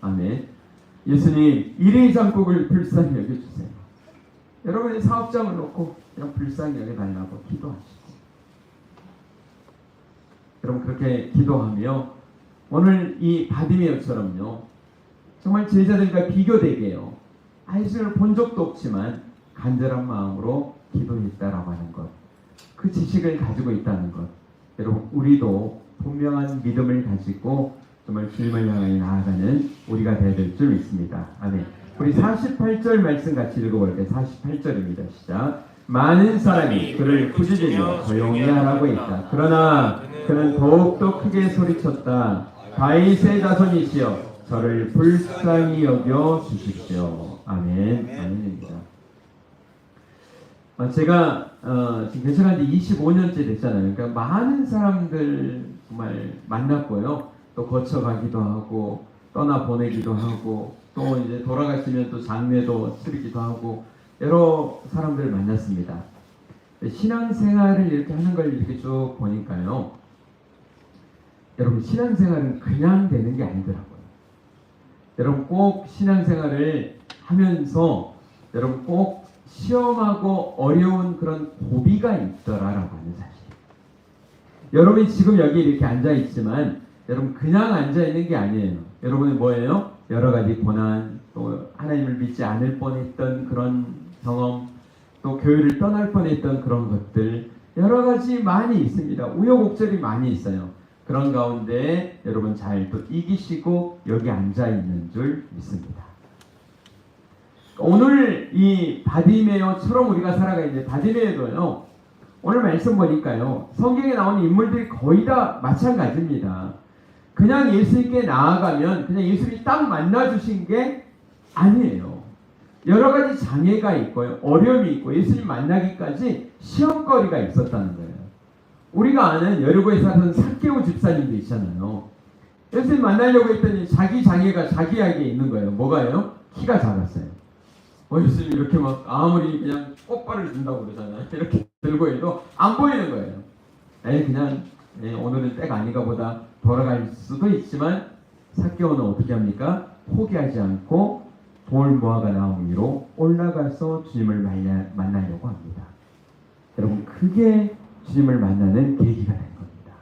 아멘. 예수님, 일의 장국을 불쌍히 여겨주세요. 여러분의 사업장을 놓고 그냥 불쌍히 여겨달라고 기도하시고, 여러분 그렇게 기도하며 오늘 이 바디메오처럼요, 정말 제자들과 비교되게요, 예수를 본 적도 없지만 간절한 마음으로 기도했다라고 하는 것, 그 지식을 가지고 있다는 것, 여러분 우리도 분명한 믿음을 가지고 정말 주님을 향하여 나아가는 우리가 되어야 될 줄 믿습니다. 아멘. 우리 48절 말씀 같이 읽어볼게요. 48절입니다. 시작. 많은 사람이 그를 꾸짖으며 조용히 하라고 했다. 그러나 그는 더욱더 크게 소리쳤다. 다윗의 자손이시여 저를 불쌍히 여겨 주십시오. 아멘. 아멘입니다. 제가 지금 개척한 지 25년째 됐잖아요. 그러니까 많은 사람들 정말 만났고요. 또 거쳐가기도 하고 떠나 보내기도 하고 또 이제 돌아가시면 또 장례도 치르기도 하고 여러 사람들을 만났습니다. 신앙생활을 이렇게 하는 걸 이렇게 쭉 보니까요, 여러분 신앙생활은 그냥 되는 게 아니더라고요. 여러분 꼭 신앙생활을 하면서 여러분 꼭 시험하고 어려운 그런 고비가 있더라라고 하는 사실. 여러분이 지금 여기 이렇게 앉아 있지만 여러분 그냥 앉아 있는 게 아니에요. 여러분이 뭐예요? 여러 가지 고난, 또 하나님을 믿지 않을 뻔했던 그런 경험, 또 교회를 떠날 뻔했던 그런 것들 여러 가지 많이 있습니다. 우여곡절이 많이 있어요. 그런 가운데 여러분 잘 또 이기시고 여기 앉아 있는 줄 믿습니다. 오늘 이 바디메오처럼 우리가 살아가 있는데, 바디메오도요, 오늘 말씀 보니까요, 성경에 나오는 인물들이 거의 다 마찬가지입니다. 그냥 예수님께 나아가면 그냥 예수님이 딱 만나주신 게 아니에요. 여러 가지 장애가 있고요, 어려움이 있고 예수님 만나기까지 시험거리가 있었다는 거예요. 우리가 아는 여리고에 사는 삭개오 집사님도 있잖아요. 예수님 만나려고 했더니 자기 장애가 자기에게 있는 거예요. 뭐가요? 키가 작았어요. 예수님 이렇게 막 아무리 그냥 꽃발을 든다고 그러잖아요. 이렇게 들고 해도 안 보이는 거예요. 그냥 오늘은 때가 아닌가 보다 돌아갈 수도 있지만 삭개오는 어떻게 합니까? 포기하지 않고 돌 모아가 나무 위로 올라가서 주님을 만나려고 합니다. 여러분 그게 주님을 만나는 계기가 된 겁니다.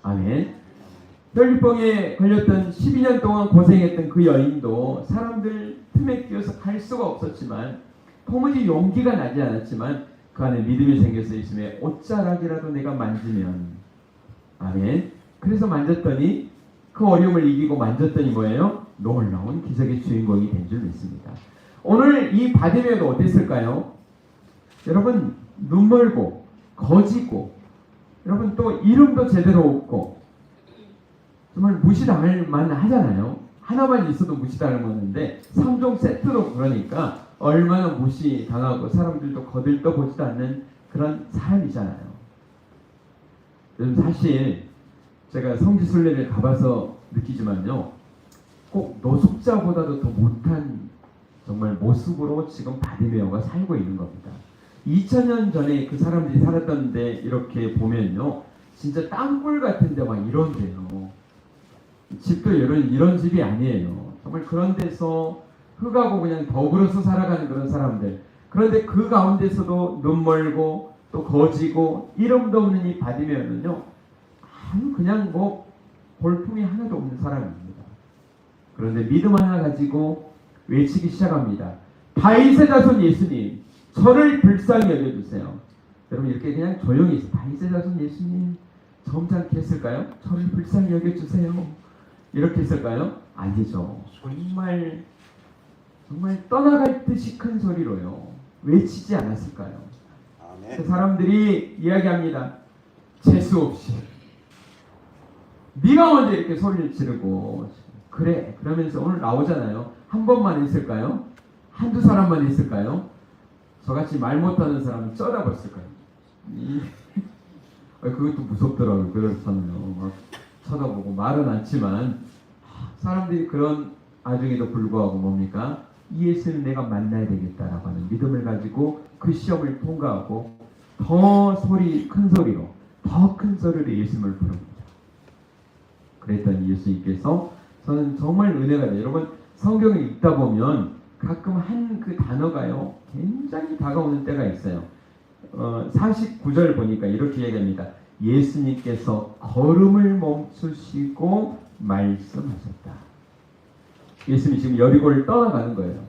아멘. 혈류병에 걸렸던 12년 동안 고생했던 그 여인도 사람들 틈에 끼어서 갈 수가 없었지만 도무지 용기가 나지 않았지만 그 안에 믿음이 생겨서 있음에 옷자락이라도 내가 만지면, 아멘. 그래서 만졌더니 그 어려움을 이기고 만졌더니 뭐예요? 놀라운 기적의 주인공이 된 줄 믿습니다. 오늘 이 바디메오도 어땠을까요? 여러분 눈멀고 거지고 여러분 또 이름도 제대로 없고 정말 무시당할 만 하잖아요. 하나만 있어도 무시당할 만한데 3종 세트로 그러니까 얼마나 무시당하고 사람들도 거들떠보지도 않는 그런 사람이잖아요. 요즘 사실 제가 성지순례를 가봐서 느끼지만요, 꼭 노숙자보다도 더 못한 정말 모습으로 지금 바디메오가 살고 있는 겁니다. 2000년 전에 그 사람들이 살았던데 이렇게 보면요, 진짜 땅굴 같은데 막 이런데요. 집도 이런 집이 아니에요. 정말 그런 데서 흙하고 그냥 더불어서 살아가는 그런 사람들. 그런데 그 가운데서도 눈멀고 또 거지고 이름도 없는 이 바디메오는요, 그냥 뭐 볼품이 하나도 없는 사람입니다. 그런데 믿음 하나 가지고 외치기 시작합니다. 다윗의 자손 예수님, 저를 불쌍히 여겨주세요. 여러분 이렇게 그냥 조용히 있어요. 다윗의 자손 예수님, 점잖게 했을까요? 저를 불쌍히 여겨주세요. 이렇게 했을까요? 아니죠. 정말 떠나갈 듯이 큰 소리로요, 외치지 않았을까요? 그 사람들이 이야기합니다. 재수 없이 네가 먼저 이렇게 소리를 지르고 그래 그러면서 오늘 나오잖아요. 한 번만 했을까요? 한두 사람만 했을까요? 저같이 말 못하는 사람은 쳐다봤을까요? 그것도 무섭더라고요. 그렇잖아요. 막 쳐다보고 말은 않지만 사람들이 그런 와중에도 불구하고 뭡니까? 이 예수는 내가 만나야 되겠다라고 하는 믿음을 가지고 그 시험을 통과하고 더 큰 소리로 더 큰 소리로 예수님을 부릅니다. 그랬더니 예수님께서 저는 정말 은혜가 돼요. 여러분 성경을 읽다 보면 가끔 한 그 단어가요 굉장히 다가오는 때가 있어요. 49절 보니까 이렇게 얘기합니다. 예수님께서 걸음을 멈추시고 말씀하셨다. 예수님이 지금 여리고를 떠나가는 거예요.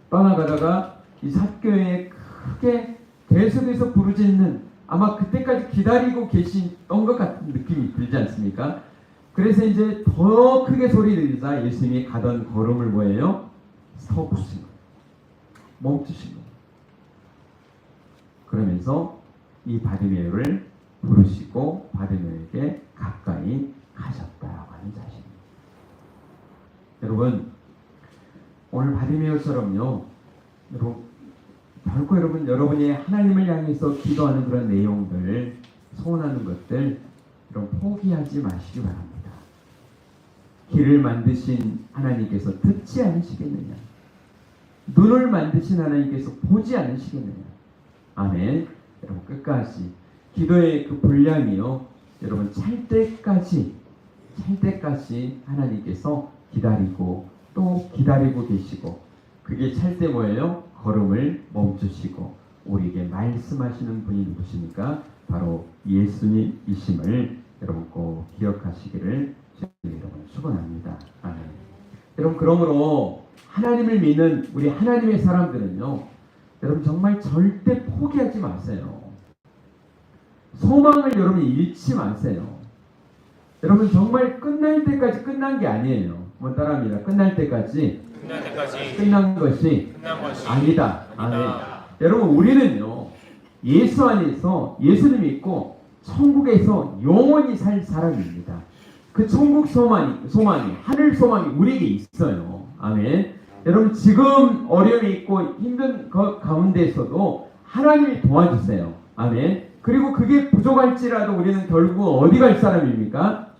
떠나가다가 이 삭개오에 크게 계속해서 부르짖는, 아마 그때까지 기다리고 계셨던 것 같은 느낌이 들지 않습니까? 그래서 이제 더 크게 소리 들리자 예수님이 가던 걸음을 뭐예요? 서두신 거예요. 멈추신 거예요. 그러면서 이 바디메오를 부르시고 바디메오에게 가까이 가셨다라고 하는 사실입니다. 여러분 오늘 바디메오처럼요, 결코 여러분이 하나님을 향해서 기도하는 그런 내용들, 소원하는 것들 여러분 포기하지 마시기 바랍니다. 길을 만드신 하나님께서 듣지 않으시겠느냐? 눈을 만드신 하나님께서 보지 않으시겠느냐? 아멘. 여러분 끝까지 기도의 그 분량이요, 여러분 찰 때까지 하나님께서 기다리고 또 기다리고 계시고, 그게 찰 때 뭐예요? 걸음을 멈추시고 우리에게 말씀하시는 분이 누구십니까? 바로 예수님이심을 여러분 꼭 기억하시기를 여러분 축원합니다. 아멘. 여러분 그러므로 하나님을 믿는 우리 하나님의 사람들은요, 여러분 정말 절대 포기하지 마세요. 소망을 여러분 잃지 마세요. 여러분 정말 끝날 때까지 끝난 게 아니에요. 한번 따라합니다. 끝날 때까지 끝난 것이 아니다. 아멘. 여러분 우리는요 예수 안에서 예수를 믿고 천국에서 영원히 살 사람입니다. 그 천국 소망이 하늘 소망이 우리에게 있어요. 아멘. 여러분 지금 어려움이 있고 힘든 것 가운데서도 하나님이 도와주세요. 아멘. 그리고 그게 부족할지라도 우리는 결국 어디 갈 사람입니까?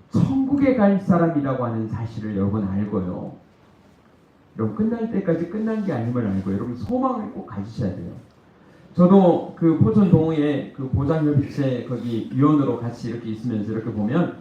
천국에 갈 사람이라고 하는 사실을 여러분 알고요. 여러분 끝날 때까지 끝난 게 아님을 알고 여러분 소망을 꼭 가지셔야 돼요. 저도 그 포천 동호회 그 보장협의체 거기 위원으로 같이 이렇게 있으면서 이렇게 보면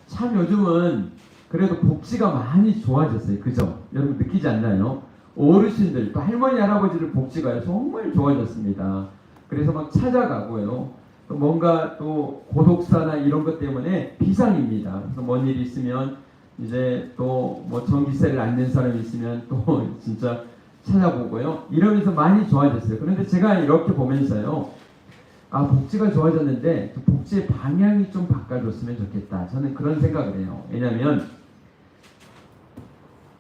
참 요즘은 그래도 복지가 많이 좋아졌어요. 그죠? 여러분 느끼지 않나요? 어르신들 또 할머니 할아버지들 복지가 정말 좋아졌습니다. 그래서 막 찾아가고요. 또 뭔가 또 고독사나 이런 것 때문에 비상입니다. 그래서 뭔 일이 있으면 이제 또 뭐 전기세를 안 낸 사람이 있으면 또 진짜 찾아보고요. 이러면서 많이 좋아졌어요. 그런데 제가 이렇게 보면서요, 아 복지가 좋아졌는데 그 복지의 방향이 좀 바꿔줬으면 좋겠다. 저는 그런 생각을 해요. 왜냐하면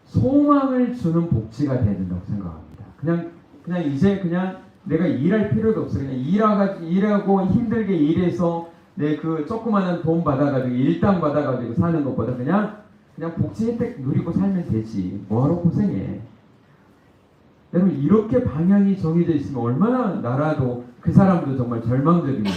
소망을 주는 복지가 돼야 된다고 생각합니다. 그냥 이제 그냥 내가 일할 필요도 없어. 그냥 일하고 힘들게 일해서 내 그 조그마한 돈 받아가지고 일당 받아가지고 사는 것보다 그냥 복지 혜택 누리고 살면 되지. 뭐하러 고생해. 여러분 이렇게 방향이 정해져 있으면 얼마나 나라도 그 사람도 정말 절망적입니까?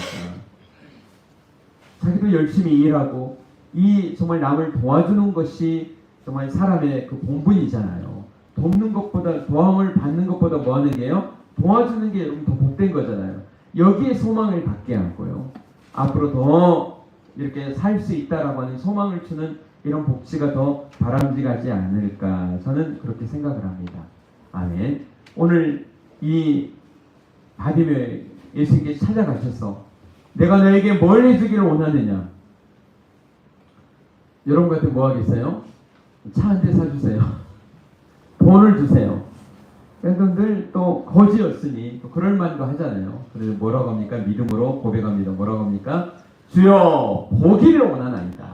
자기도 열심히 일하고 이 정말 남을 도와주는 것이 정말 사람의 그 본분이잖아요. 돕는 것보다 도움을 받는 것보다 뭐 하는 게요? 도와주는 게 여러분 더 복된 거잖아요. 여기에 소망을 갖게 하고요. 앞으로 더 이렇게 살 수 있다라고 하는 소망을 주는 이런 복지가 더 바람직하지 않을까 저는 그렇게 생각을 합니다. 아멘. 오늘 이 바디메오 예수님께 찾아가셔서 내가 너에게 뭘 해주기를 원하느냐? 여러분한테 뭐 하겠어요? 차 한 대 사주세요. 돈을 주세요. 늘 또 거지였으니 또 그럴 만도 하잖아요. 그래서 뭐라고 합니까? 믿음으로 고백합니다. 뭐라고 합니까? 주여 보기를 원하나이다.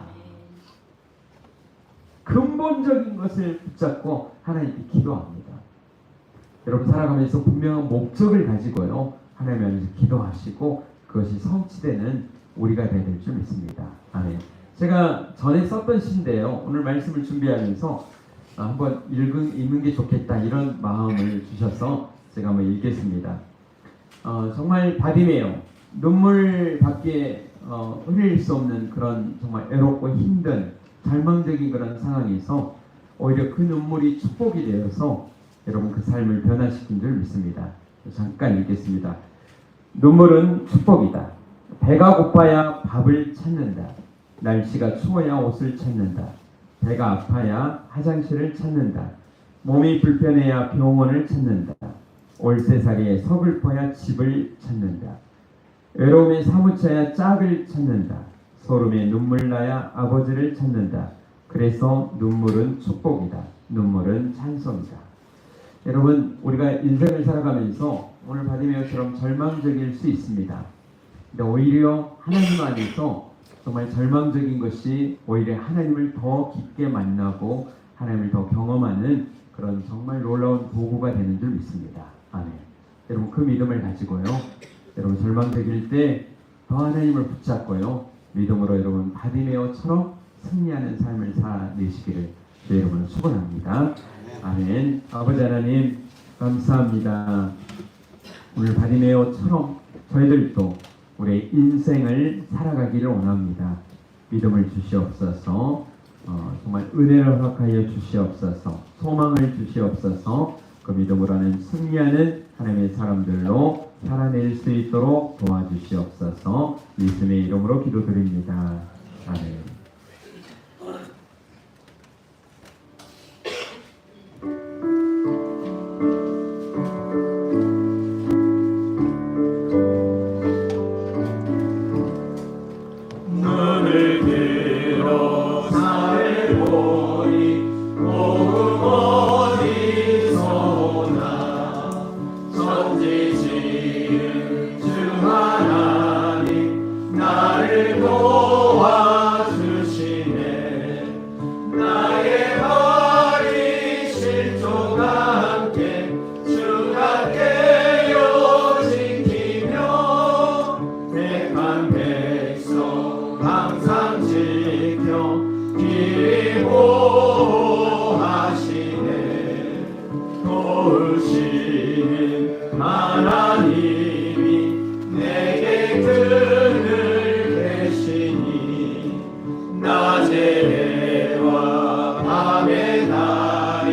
근본적인 것을 붙잡고 하나님께 기도합니다. 여러분 살아가면서 분명한 목적을 가지고요, 하나님 안에서 기도하시고 그것이 성취되는 우리가 되야 될 줄 믿습니다. 아멘. 제가 전에 썼던 시인데요, 오늘 말씀을 준비하면서 한번 읽는 게 좋겠다 이런 마음을 주셔서 제가 한번 읽겠습니다. 정말 바디메오 눈물밖에 흘릴 수 없는 그런 정말 애롭고 힘든 절망적인 그런 상황에서 오히려 그 눈물이 축복이 되어서 여러분 그 삶을 변화시킨 줄 믿습니다. 잠깐 읽겠습니다. 눈물은 축복이다. 배가 고파야 밥을 찾는다. 날씨가 추워야 옷을 찾는다. 배가 아파야 화장실을 찾는다. 몸이 불편해야 병원을 찾는다. 올세살이에 서글퍼야 집을 찾는다. 외로움에 사무쳐야 짝을 찾는다. 소름에 눈물 나야 아버지를 찾는다. 그래서 눈물은 축복이다. 눈물은 찬송이다. 여러분, 우리가 인생을 살아가면서 오늘 바디메어처럼 절망적일 수 있습니다. 근데 오히려 하나님 안에서 정말 절망적인 것이 오히려 하나님을 더 깊게 만나고 하나님을 더 경험하는 그런 정말 놀라운 도구가 되는 줄 믿습니다. 아멘. 여러분 그 믿음을 가지고요. 여러분 절망적일 때 더 하나님을 붙잡고요. 믿음으로 여러분 바디메어처럼 승리하는 삶을 살아내시기를 주 여러분을 축원합니다. 아멘. 아버지 하나님 감사합니다. 오늘 바디메어처럼 저희들도 우리의 인생을 살아가기를 원합니다. 믿음을 주시옵소서. 정말 은혜를 허락하여 주시옵소서. 소망을 주시옵소서. 그 믿음으로는 승리하는 하나님의 사람들로 살아낼 수 있도록 도와주시옵소서. 예수님의 이름으로 기도드립니다. 아멘. 눈을 들어 산을 보니 오금 어디서 오나 천지 지은 주 하나님 나를 도와주시네. 나의 발이 실족과 함께 주가 깨어 지키며 택한 백성 항상 지켜 길이 보호하시네. 도우시는 하나님이 내게 그늘 계시니 낮의 해와 밤의 달이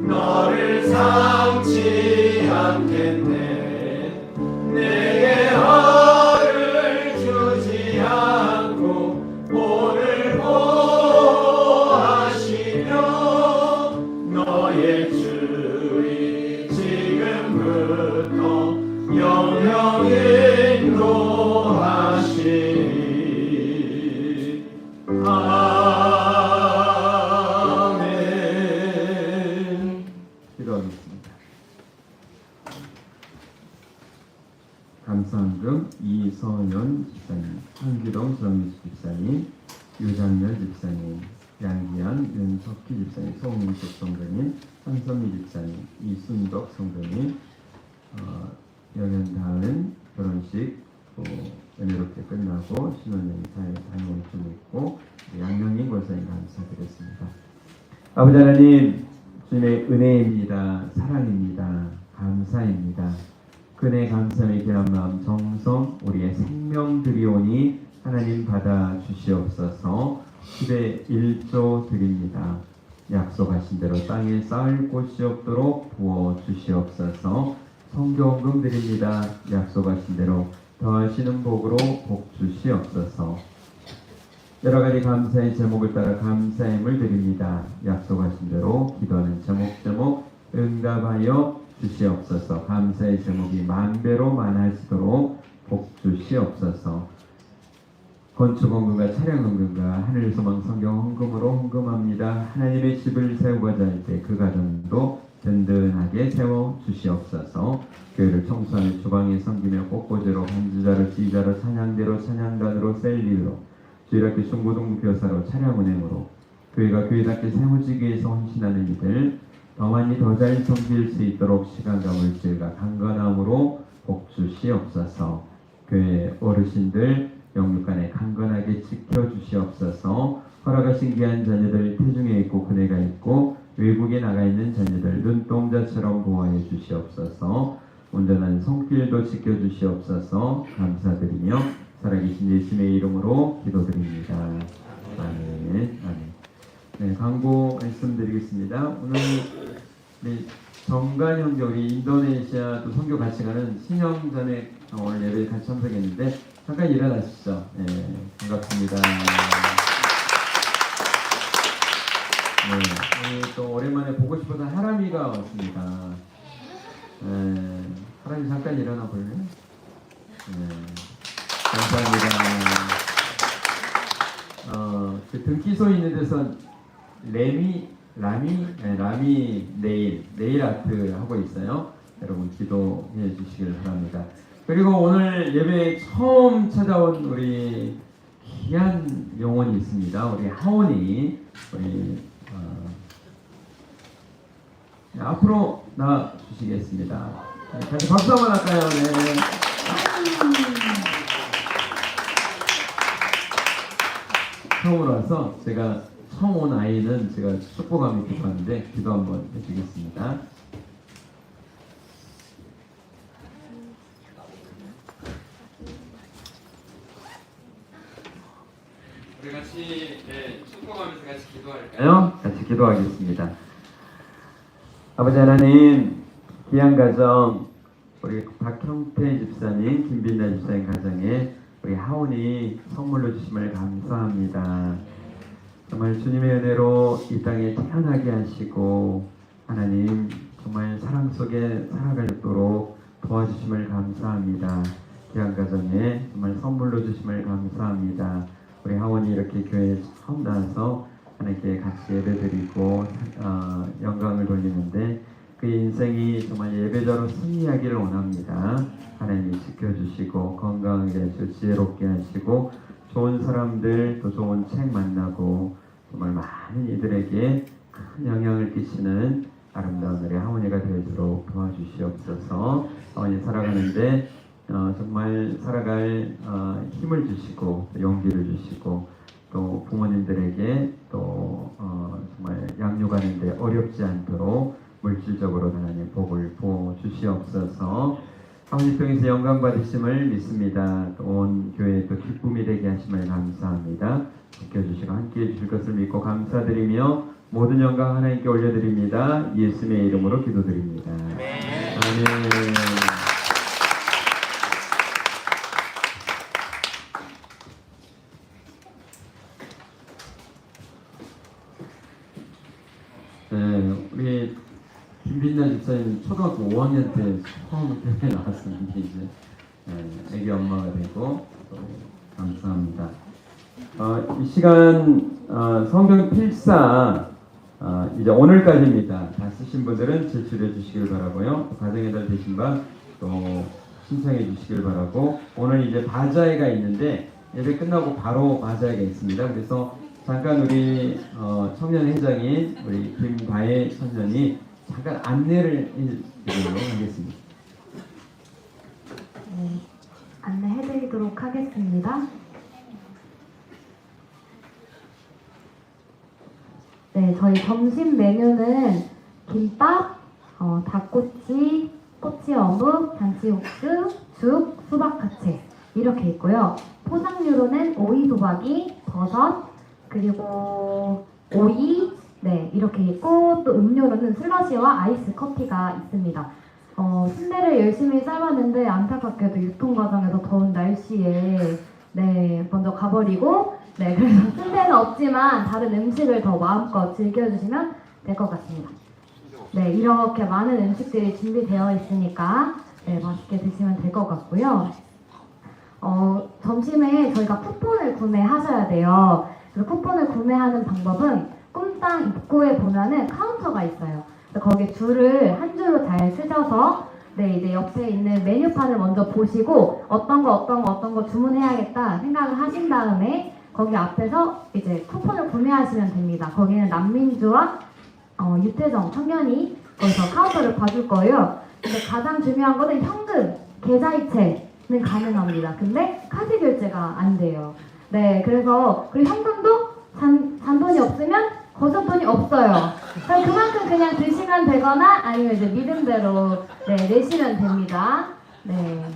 너를 삼지 않겠네. 내게 허를 주지 않고 오늘 보호하시며 너의 주의 지금부터 영영 인도하시니 아멘. 기도하겠습니다. 감사헌금 이서연 집사님, 한기동 정미수 집사님, 유장렬 집사님, 양기현 윤석희 집사님, 송민숙 성도님, 한선미 집사님, 이순덕 성도님, 영현다은 결혼식 또 은혜롭게 끝나고 신혼여행 잘 다녀올 줄 믿고 양명인 권사님 감사드렸습니다. 아버지 하나님, 주님의 은혜입니다. 사랑입니다. 감사입니다. 그네 감사에 귀한 마음 정성 우리의 생명 드리오니 하나님 받아 주시옵소서. 10의 1조 드립니다. 약속하신 대로 땅에 쌓을 곳이 없도록 부어 주시옵소서. 성경금 드립니다. 약속하신 대로 더하시는 복으로 복 주시옵소서. 여러 가지 감사의 제목을 따라 감사함을 드립니다. 약속하신 대로 기도하는 제목 응답하여 주시옵소서. 감사의 제목이 만배로 많아지도록 복 주시옵소서. 건축헌금과 차량헌금과 하늘소망 성경 헌금으로 헌금합니다. 하나님의 집을 세우고자 할 때 그 가정도 든든하게 세워 주시옵소서. 교회를 청소하는 주방에 섬기며 꽃꽂이로 반주자로 지휘자로 찬양대로 찬양단으로 셀리로 주일학교 중고등부 교사로 차량은행으로 교회가 교회답게 세워지기 위해서 헌신하는 이들 더 많이 더 잘 섬길 수 있도록 시간과 물질과 강건함으로 복 주시옵소서. 교회 어르신들 영육간에 강건하게 지켜주시옵소서. 허락하신 귀한 자녀들 태중에 있고 그네가 있고 외국에 나가 있는 자녀들 눈동자처럼 보호해 주시옵소서. 온전한 손길도 지켜주시옵소서. 감사드리며 살아계신 예수님의 이름으로 기도드립니다. 아멘. 아멘. 네, 광고 말씀드리겠습니다. 오늘 우리 정관 형제 우리 인도네시아 또 선교 같이 가는 신영전에 오늘 예배에 같이 참석했는데 잠깐 일어나시죠. 예, 반갑습니다. 네, 또 오랜만에 보고 싶어서 하람이가 왔습니다. 하람이 잠깐 일어나 볼래요? 감사합니다. 그 등기소 있는 데서 라미 네일 아트 하고 있어요. 여러분 기도해 주시길 바랍니다. 그리고 오늘 예배에 처음 찾아온 우리 귀한 영혼이 있습니다. 우리 하원이 우리 앞으로 나와 주시겠습니다. 다시 박수 한번 할까요? 네. 처음으로 와서 제가 처음 온 아이는 제가 축복하며 기도하는데 기도 한번 해주겠습니다. 우리 같이 축복하면서 같이 기도할까요? 같이 기도하겠습니다. 아버지 하나님, 귀한 가정 우리 박형태 집사님, 김빈나 집사님 가정에 우리 하온이 선물로 주심을 감사합니다. 정말 주님의 은혜로 이 땅에 태어나게 하시고 하나님 정말 사랑 속에 살아가도록 도와주심을 감사합니다. 귀한 가정에 정말 선물로 주심을 감사합니다. 우리 하원이 이렇게 교회에 처음 나와서 하나님께 같이 예배드리고 영광을 돌리는데 그 인생이 정말 예배자로 승리하기를 원합니다. 하나님이 지켜주시고 건강하게 하시고 지혜롭게 하시고 좋은 사람들 또 좋은 책 만나고 정말 많은 이들에게 큰 영향을 끼치는 아름다운 우리 하원이가 되도록 도와주시옵소서. 하원이 살아가는데 정말 살아갈 힘을 주시고 용기를 주시고 또 부모님들에게 또 정말 양육하는데 어렵지 않도록 물질적으로 하나님 복을 부어 주시옵소서. 하나님 통해서 영광 받으심을 믿습니다. 온 교회에 또 기쁨이 되게 하심을 감사합니다. 지켜주시고 함께해 주실 것을 믿고 감사드리며 모든 영광 하나님께 올려드립니다. 예수님의 이름으로 기도드립니다. 아멘. 네, 우리 김빈나 집사님 초등학교 5학년 때 처음 교회에 나왔었는데 이제 애기 엄마가 되고 감사합니다. 이 시간 성경 필사 이제 오늘까지입니다. 다 쓰신 분들은 제출해 주시길 바라고요. 가정에다 되신 바 또 신청해 주시길 바라고 오늘 이제 바자회가 있는데 예배 끝나고 바로 바자회가 있습니다. 그래서 잠깐 우리 청년회장인 우리 김가혜 청년이 잠깐 안내를 해드리도록 하겠습니다. 네, 안내해드리도록 하겠습니다. 네, 저희 점심 메뉴는 김밥, 닭꼬치, 꼬치 어묵, 잔치국수, 죽, 수박카채 이렇게 있고요. 포장류로는 오이 도박이, 버섯, 그리고 오이, 네 이렇게 있고 또 음료로는 슬러시와 아이스 커피가 있습니다. 순대를 열심히 삶았는데 안타깝게도 유통 과정에서 더운 날씨에 네 먼저 가버리고 네 그래서 순대는 없지만 다른 음식을 더 마음껏 즐겨주시면 될 것 같습니다. 네 이렇게 많은 음식들이 준비되어 있으니까 네 맛있게 드시면 될 것 같고요. 점심에 저희가 쿠폰을 구매하셔야 돼요. 그래서 쿠폰을 구매하는 방법은 꿈땅 입구에 보면은 카운터가 있어요. 거기 줄을 한 줄로 잘 쓰셔서 네 이제 옆에 있는 메뉴판을 먼저 보시고 어떤 거 주문해야겠다 생각을 하신 다음에 거기 앞에서 이제 쿠폰을 구매하시면 됩니다. 거기는 남민주와 유태정 청년이 거기서 카운터를 봐줄 거예요. 근데 가장 중요한 거는 현금, 계좌이체는 가능합니다. 근데 카드 결제가 안 돼요. 네, 그래서 그리고 현금도 잔돈이 없으면 거저돈이 없어요. 그럼 그만큼 그냥 드시면 되거나 아니면 이제 믿음대로 네, 내시면 됩니다. 네.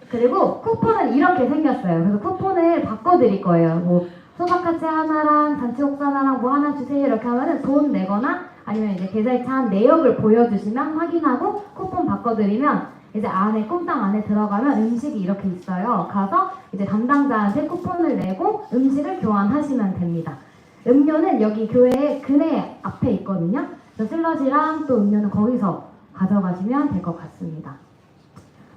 그리고 쿠폰은 이렇게 생겼어요. 그래서 쿠폰을 바꿔드릴 거예요. 뭐 소박카채 하나랑 잔치국수 하나랑 뭐 하나 주세요 이렇게 하면은 돈 내거나 아니면 이제 계좌이체 한 내역을 보여주시면 확인하고 쿠폰 바꿔드리면 이제 안에 꼼땅 안에 들어가면 음식이 이렇게 있어요. 가서 이제 담당자한테 쿠폰을 내고 음식을 교환하시면 됩니다. 음료는 여기 교회 근해 앞에 있거든요. 그래서 슬러지랑 또 음료는 거기서 가져가시면 될 것 같습니다.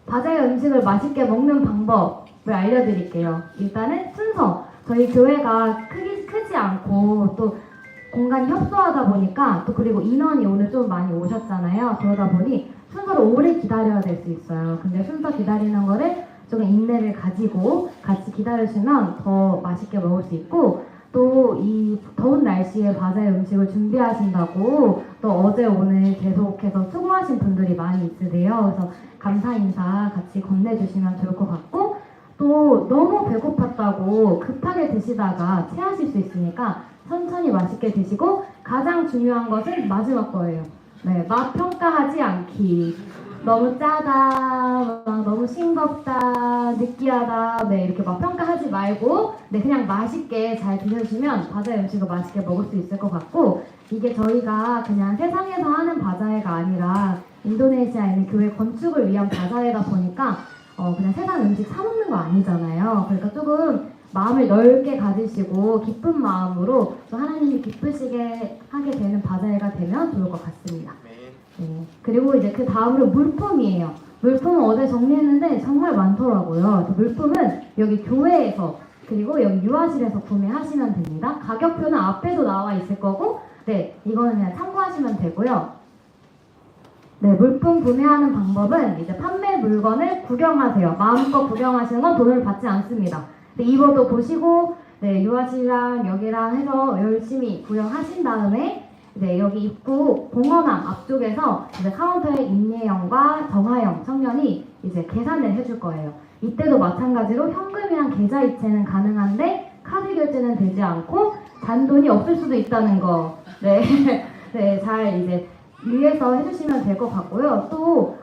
바자회 음식을 맛있게 먹는 방법을 알려드릴게요. 일단은 순서. 저희 교회가 크지 않고 또 공간이 협소하다 보니까 또 그리고 인원이 오늘 좀 많이 오셨잖아요. 그러다 보니 순서를 오래 기다려야 될 수 있어요. 근데 순서 기다리는 거를 조금 인내를 가지고 같이 기다리시면 더 맛있게 먹을 수 있고 또 이 더운 날씨에 바자회 음식을 준비하신다고 또 어제 오늘 계속해서 수고하신 분들이 많이 있으세요. 그래서 감사 인사 같이 건네주시면 좋을 것 같고 또 너무 배고팠다고 급하게 드시다가 체하실 수 있으니까 천천히 맛있게 드시고 가장 중요한 것은 마지막 거예요. 네, 맛 평가하지 않기. 너무 짜다, 너무 싱겁다, 느끼하다, 네 이렇게 막 평가하지 말고 네 그냥 맛있게 잘 드셔주시면 바자회 음식을 맛있게 먹을 수 있을 것 같고 이게 저희가 그냥 세상에서 하는 바자회가 아니라 인도네시아에 있는 교회 건축을 위한 바자회다 보니까 그냥 세상 음식 사 먹는 거 아니잖아요. 그러니까 조금 마음을 넓게 가지시고 기쁜 마음으로 또 하나님이 기쁘시게 하게 되는 바자회가 되면 좋을 것 같습니다. 네. 그리고 이제 그 다음으로 물품이에요. 물품은 어제 정리했는데 정말 많더라고요. 물품은 여기 교회에서 그리고 여기 유아실에서 구매하시면 됩니다. 가격표는 앞에도 나와 있을 거고 네 이거는 그냥 참고하시면 되고요. 네, 물품 구매하는 방법은 이제 판매 물건을 구경하세요. 마음껏 구경하시는 건 돈을 받지 않습니다. 네, 입어도 보시고 네, 유아실이랑 여기랑 해서 열심히 구경하신 다음에 네, 여기 입구 공헌함 앞쪽에서 이제 카운터에 임예영과 정하영 청년이 이제 계산을 해줄 거예요. 이때도 마찬가지로 현금이랑 계좌이체는 가능한데 카드 결제는 되지 않고 잔돈이 없을 수도 있다는 거. 네, 네, 잘 이제 위에서 해주시면 될 것 같고요. 또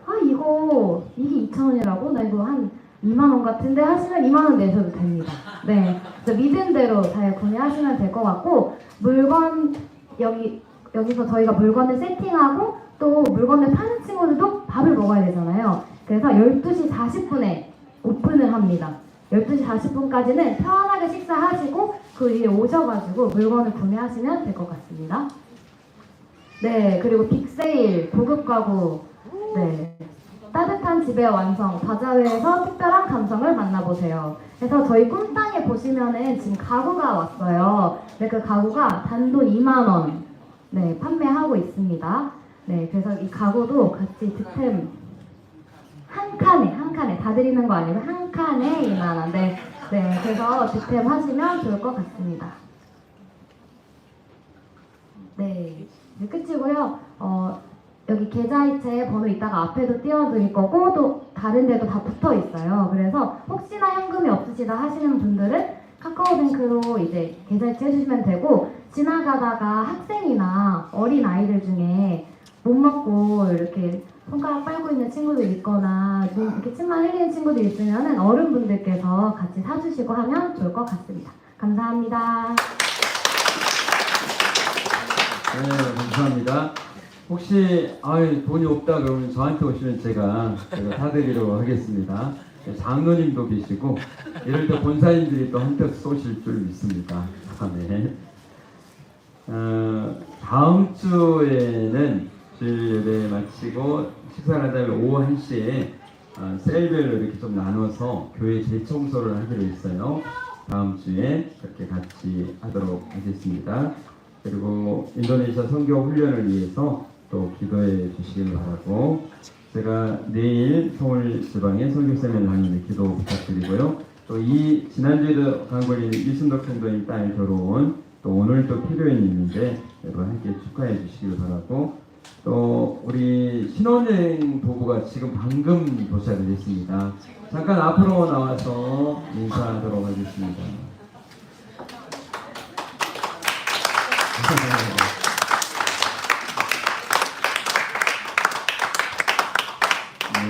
이게 2,000원이라고? 나 이거 한 2만원 같은데 하시면 2만원 내셔도 됩니다. 네, 믿은 대로 잘 구매하시면 될 것 같고 물건 여기서 저희가 물건을 세팅하고 또 물건을 파는 친구들도 밥을 먹어야 되잖아요. 그래서 12시 40분에 오픈을 합니다. 12시 40분까지는 편하게 식사하시고 그 위에 오셔가지고 물건을 구매하시면 될 것 같습니다. 네, 그리고 빅세일, 고급 가구, 네, 따뜻한 집의 완성, 바자회에서 특별한 감성을 만나보세요. 그래서 저희 꿈땅에 보시면은 지금 가구가 왔어요. 네, 그 가구가 단돈 2만원 네, 판매하고 있습니다. 네, 그래서 이 가구도 같이 득템 한 칸에 다 드리는 거 아니고 한 칸에 2만원. 네, 그래서 득템 하시면 좋을 것 같습니다. 네, 끝이고요. 여기 계좌이체 번호 이따가 앞에도 띄워드릴 거고 또 다른 데도 다 붙어 있어요. 그래서 혹시나 현금이 없으시다 하시는 분들은 카카오뱅크로 이제 계좌이체 해주시면 되고 지나가다가 학생이나 어린 아이들 중에 못 먹고 이렇게 손가락 빨고 있는 친구들 있거나 이렇게 침만 흘리는 친구들 있으면 어른분들께서 같이 사주시고 하면 좋을 것 같습니다. 감사합니다. 네, 감사합니다. 혹시 돈이 없다 그러면 저한테 오시면 제가 사드리도록 하겠습니다. 장로님도 계시고 이럴 때 본사님들이 또 한턱 쏘실 줄 믿습니다. 네. 다음 주에는 주일 예배 마치고 식사를 하다 보면 오후 1시에 셀별로 이렇게 좀 나눠서 교회 재청소를 하기로 했어요. 다음 주에 그렇게 같이 하도록 하겠습니다. 그리고 인도네시아 선교 훈련을 위해서 또 기도해 주시길 바라고 제가 내일 서울 지방에 선교세미나를 하는데 기도 부탁드리고요. 또 이 지난주에도 강걸린 이순덕 성도님 딸 결혼 또 오늘 또 필요인 일인데 여러분 함께 축하해 주시길 바라고 또 우리 신혼여행 도구가 지금 방금 도착을 했습니다. 잠깐 앞으로 나와서 인사하도록 하겠습니다.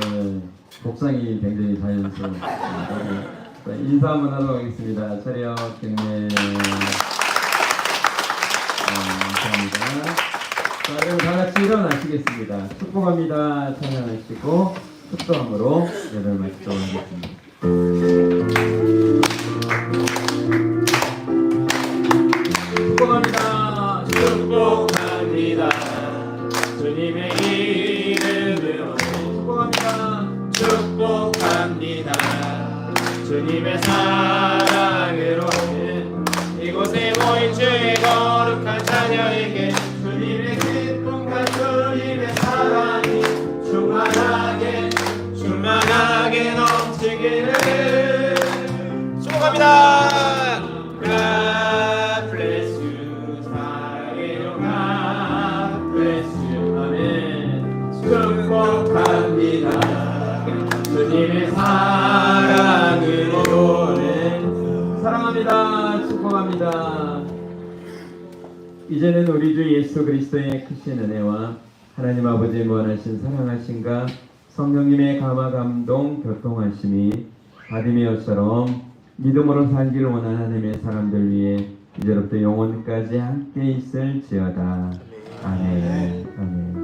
네, 복상이 굉장히 자연스럽습니다. 인사 한번 하도록 하겠습니다. 차렷 경례. 감사합니다. 자, 일어나시겠습니다. 축복합니다. 찬양하시고 축도함으로 예배를 마치도록 하겠습니다. 축복합니다. 축복합니다. 주님의 이름으로 축복합니다. 축복합니다. 주님의 사랑으로 이곳에 모인 주의 거룩한 자녀에게 주님의 기쁨과 주님의 사랑이 충만하게 넘치기를 축복합니다. God bless you. 사랑해요. God bless you. 아멘. 축복합니다. 주님의 사랑으로 사랑합니다. 축복합니다. 이제는 우리 주 예수 그리스도의 크신 은혜와 하나님 아버지의 무한하신 사랑하심과 성령님의 감화 감동 교통하심이 바디메어처럼 믿음으로 살기를 원하는 하나님의 사람들 위해 이제부터 영원까지 함께 있을지어다. 아멘. 아멘.